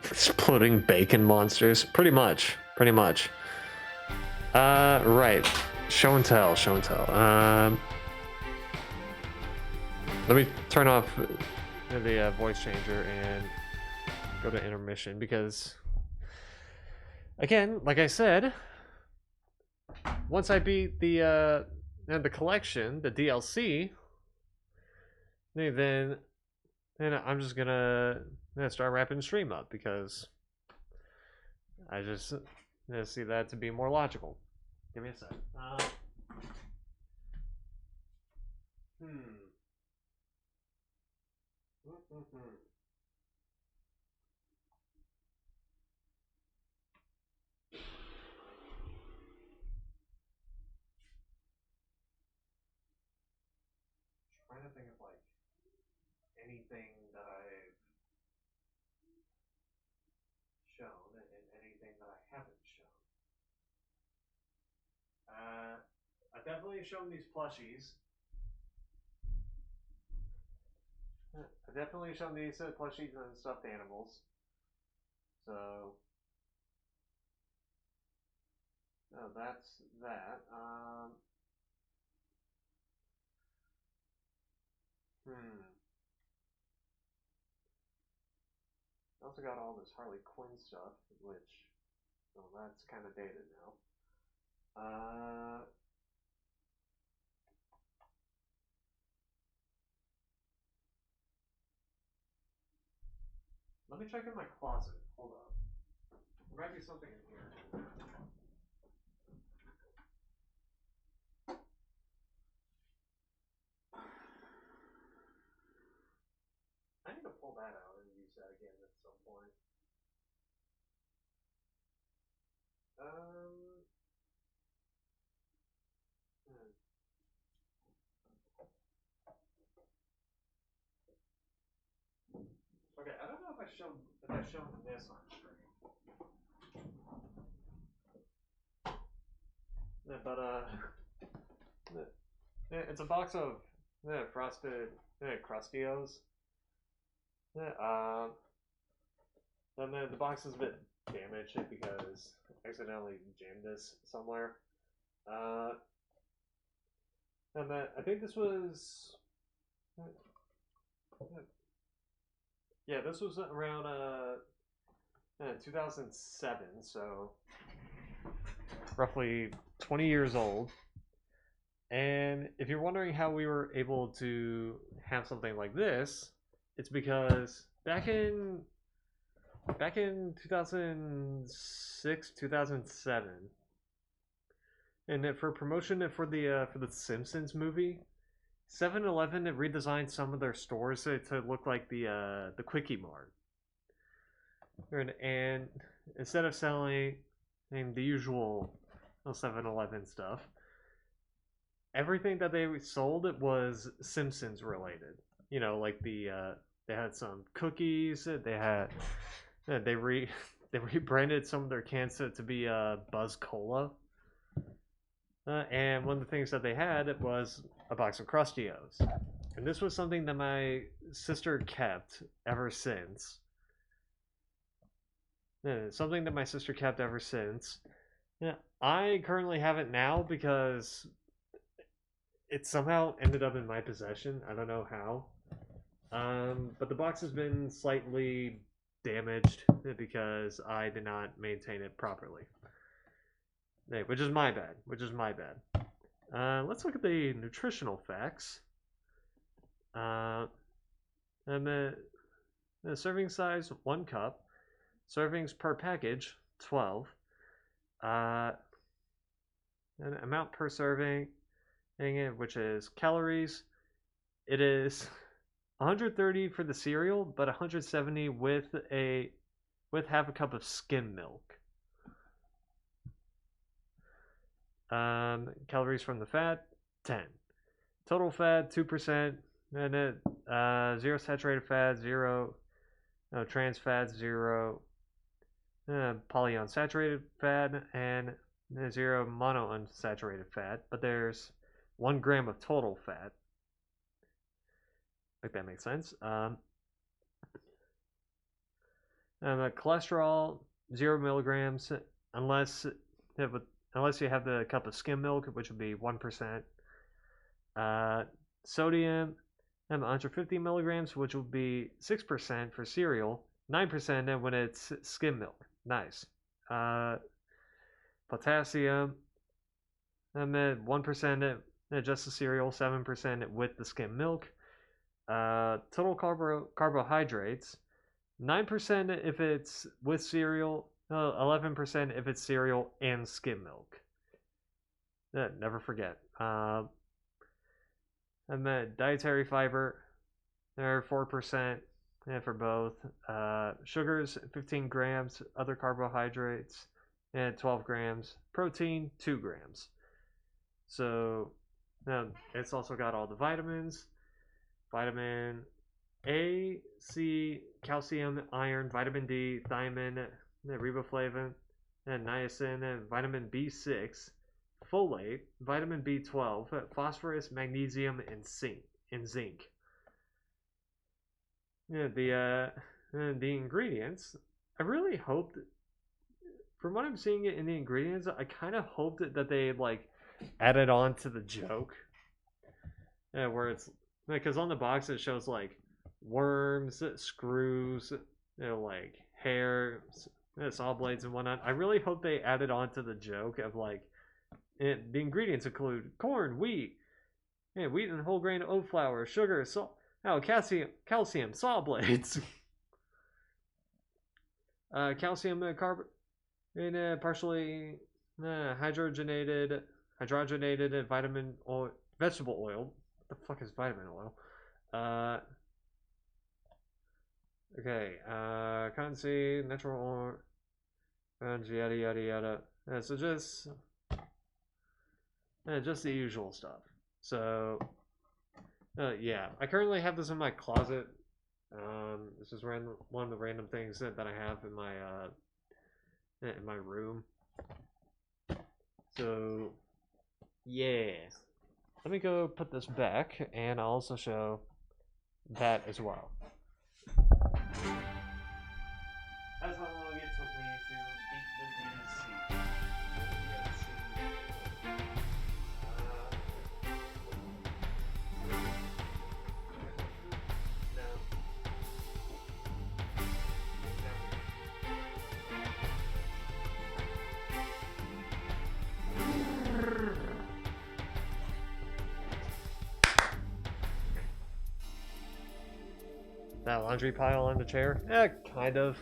Exploding bacon monsters. Pretty much. Right. Show and tell. Let me turn off The voice changer and go to intermission because, again, like I said, once I beat the collection, the DLC, then I'm just gonna start wrapping the stream up because I just see that to be more logical. Give me a sec. Trying to think of like anything that I've shown and anything that I haven't shown. I've definitely shown these plushies. I've definitely shown these plushies and stuffed animals. So, that's that. I also got all this Harley Quinn stuff, which, well, that's kind of dated now. Let me check in my closet. Hold up. There might be something in here. I need to pull that out and use that again at some point. Okay, I don't know if I've shown this on stream. Yeah, but it's a box of frosted Crustios. And then the box is a bit damaged because I accidentally jammed this somewhere. And then I think this was, yeah, this was around 2007. So roughly 20 years old. And if you're wondering how we were able to have something like this, it's because back in 2006, 2007, and for promotion for the Simpsons movie, 7-Eleven redesigned some of their stores to look like the Quickie Mart. And instead of selling the usual 7-Eleven stuff, everything that they sold was Simpsons related. You know, like they had some cookies. They rebranded some of their cans to be Buzz Cola. And one of the things that they had was a box of Crustios. And this was something that my sister kept ever since. Something that my sister kept ever since. Yeah, I currently have it now because it somehow ended up in my possession. I don't know how. But the box has been slightly damaged because I did not maintain it properly. Hey, which is my bad. Let's look at the nutritional facts. And the serving size, 1 cup. Servings per package, 12. And amount per serving, which is calories. It is 130 for the cereal, but 170 with half a cup of skim milk. Calories from the fat, 10. Total fat, 2%. And 0 saturated fat, 0 trans fat, 0 polyunsaturated fat, and 0 monounsaturated fat. But there's 1 gram of total fat. Like that makes sense. Cholesterol, 0 milligrams, unless you have the cup of skim milk, which would be 1%. Sodium, 150 milligrams, which would be 6% for cereal, 9% when it's skim milk. Nice. Potassium, 1% just the cereal, 7% with the skim milk. Total carbohydrates, 9% if it's with cereal, 11% if it's cereal and skim milk. Never forget. And then dietary fiber, there 4% for both. Sugars, 15 grams. Other carbohydrates, 12 grams. Protein, 2 grams. So it's also got all the vitamins. Vitamin A, C, calcium, iron, vitamin D, thiamine, riboflavin, and niacin, and vitamin B6, folate, vitamin B12, phosphorus, magnesium, and zinc. The ingredients, I really hoped, from what I'm seeing in the ingredients, I kind of hoped that they added on to the joke, where it's because on the box it shows worms, screws, hair, saw blades and whatnot. I really hope they added on to the joke of the ingredients include corn, wheat, wheat and whole grain oat flour, sugar, salt, calcium, saw blades, calcium carbon, and partially hydrogenated vitamin oil, vegetable oil. What the fuck is vitamin oil? Okay, cottonseed, natural orange, yada yada yada. So just the usual stuff. So yeah, I currently have this in my closet. This is one of the random things that I have in my room. So yeah, let me go put this back, and I'll also show that as well. That's how long it took me to beat the DLC. That laundry pile on the chair? Eh, kind of.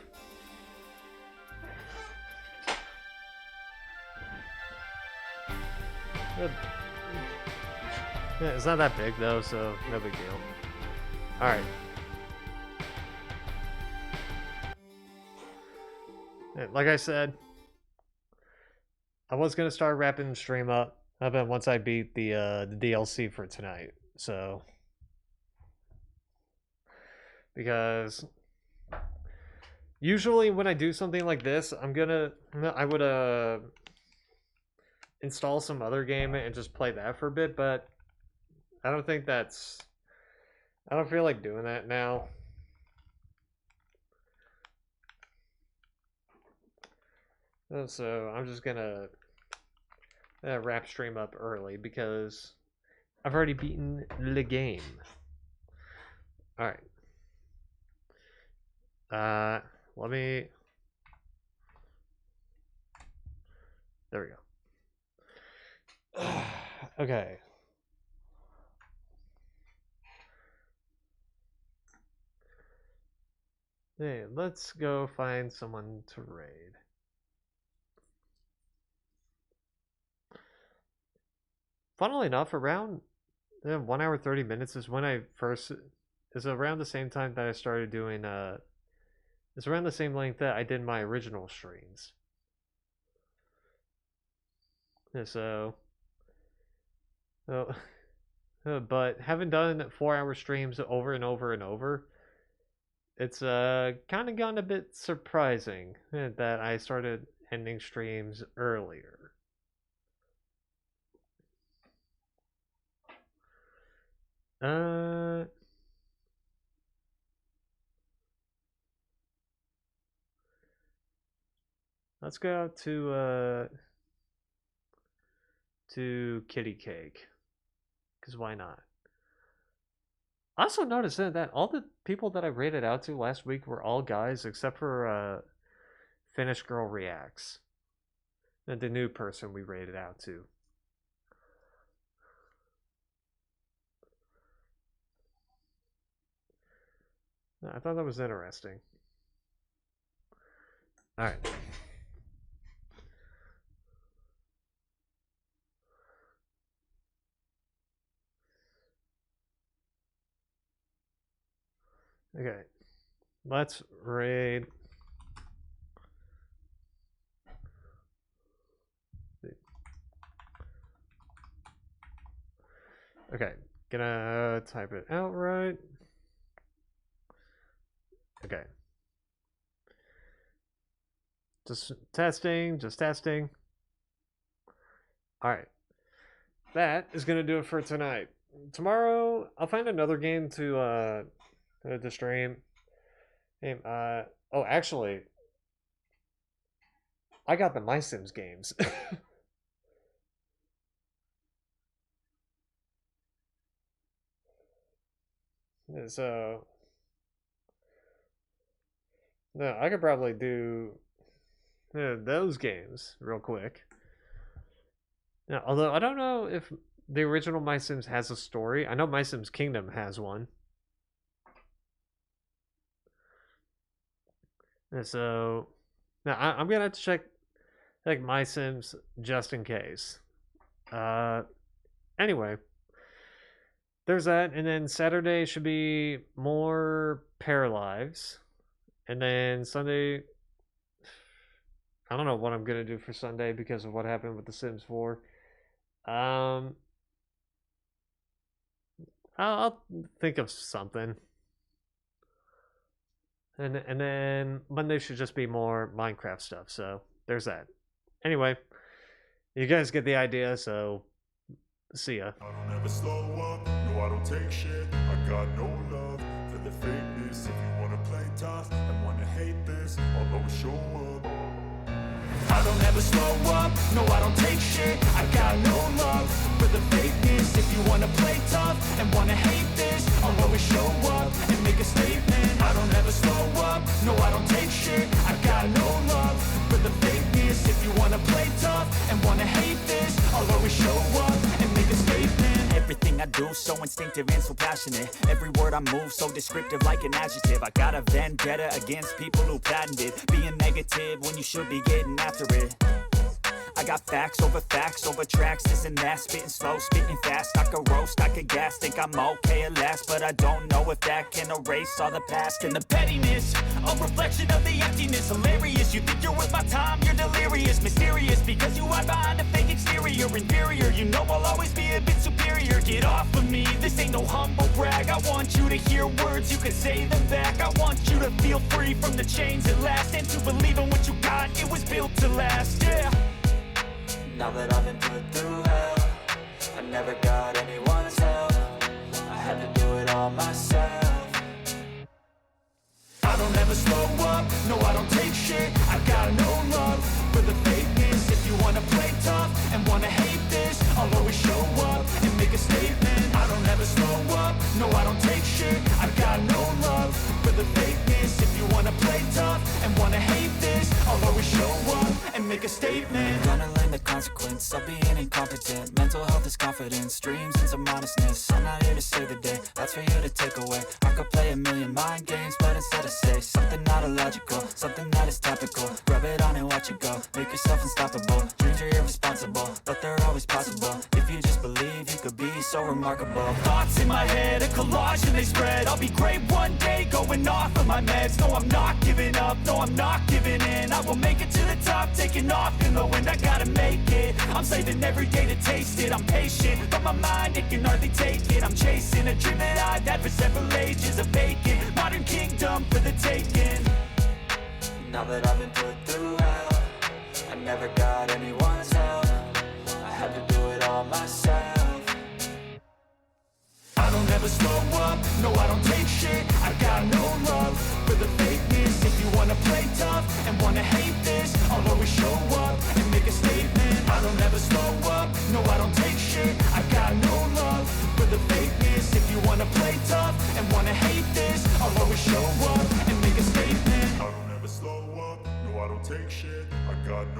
Yeah, it's not that big though, so no big deal. Alright. Yeah, like I said, I was gonna start wrapping the stream up, but once I beat the DLC for tonight, so because usually when I do something like this, I would install some other game and just play that for a bit, but I don't feel like doing that now. So I'm just gonna wrap stream up early because I've already beaten the game. Alright. Let me... There we go. Okay. Hey, let's go find someone to raid. Funnily enough, around 1 hour 30 minutes is when is around the same time that I started doing it's around the same length that I did my original streams. Yeah, so but having done 4-hour streams over and over and over, it's kind of gotten a bit surprising that I started ending streams earlier. Let's go out to Kitty Cake, because why not? I also noticed that all the people that I rated out to last week were all guys except for Finnish Girl Reacts, and the new person we rated out to. I thought that was interesting. All right. Okay, let's raid. Okay, gonna type it out right. Okay. Just testing, just testing. Alright. That is gonna do it for tonight. Tomorrow, I'll find another game to stream. Oh, actually, I got the My Sims games. So, no, I could probably do those games real quick. Now, although I don't know if the original My Sims has a story. I know My Sims Kingdom has one. And so, now I'm gonna have to check like My Sims just in case. Anyway, there's that, and then Saturday should be more Paralives, and then Sunday, I don't know what I'm gonna do for Sunday because of what happened with The Sims 4. I'll think of something. And then Monday should just be more Minecraft stuff, so there's that. Anyway, you guys get the idea, so see ya. I don't ever slow up, no I don't take shit. I got no love for the fakeness. If you wanna play tough and wanna hate this, I'll always show up. I don't ever slow up, no I don't take shit. I got no love for the fakeness. If you wanna play tough and wanna hate this, I'll always show up and make a statement. I don't ever slow up, no I don't take shit. I got no love for the fakeness. If you wanna play tough and wanna hate this, I'll always show up and make a statement. Everything I do do, so instinctive and so passionate. Every word I move, so descriptive like an adjective. I got a vendetta against people who patented being negative when you should be getting after it. I got facts over tracks, this and that. Spitting slow, spitting fast. I could roast, I could gas. Think I'm okay at last, but I don't know if that can erase all the past. And the pettiness, a reflection of the emptiness. Hilarious, you think you're worth my time, you're delirious. Mysterious, because you hide behind a fake exterior. Inferior, you know I'll always be a bit superior. Get off of me, this ain't no humble brag. I want you to hear words, you can say them back. I want you to feel free from the chains at last, and to believe in what you got, it was built to last, yeah. Now that I've been put through hell, I never got anyone's help. I had to do it all myself. I don't ever slow up, no I don't take shit. I got no love for the fakeness. If you wanna play tough and wanna hate this, I'll always show up and make a statement. I don't ever slow up, no I don't take shit. I got no love for the fakeness. If you wanna play tough and wanna hate this, I'll always show up and make a statement. Gonna learn the consequence of being incompetent. Mental health is confidence, dreams and some honestness. I'm not here to save the day, that's for you to take away. I could play a million mind games, but instead I say something not illogical, something that is topical. Rub it on and watch it go, make yourself unstoppable. Dreams are irresponsible, but they're always possible. If you just believe, you could be so remarkable. Thoughts in my head, a collage and they spread. I'll be great one day, going off of my meds. No, I'm not giving up, no, I'm not giving in. I will make it to the top, taking off in the wind. I gotta make it, I'm saving every day to taste it. I'm patient, but my mind, it can hardly take it. I'm chasing a dream that I've had for several ages. A vacant, modern kingdom for the taking. Now that I've been put through hell, I never got anyone's help. I had to do it all myself. I don't ever slow up, no I don't take shit. I got no love for the fakeness. If you wanna play tough and wanna hate this, I'll always show up and make a statement. I don't ever slow up, no I don't take shit. I got no love for the fakeness. If you wanna play tough and wanna hate this, I'll always show up and make a statement. I don't ever slow up, no I don't take shit. I got no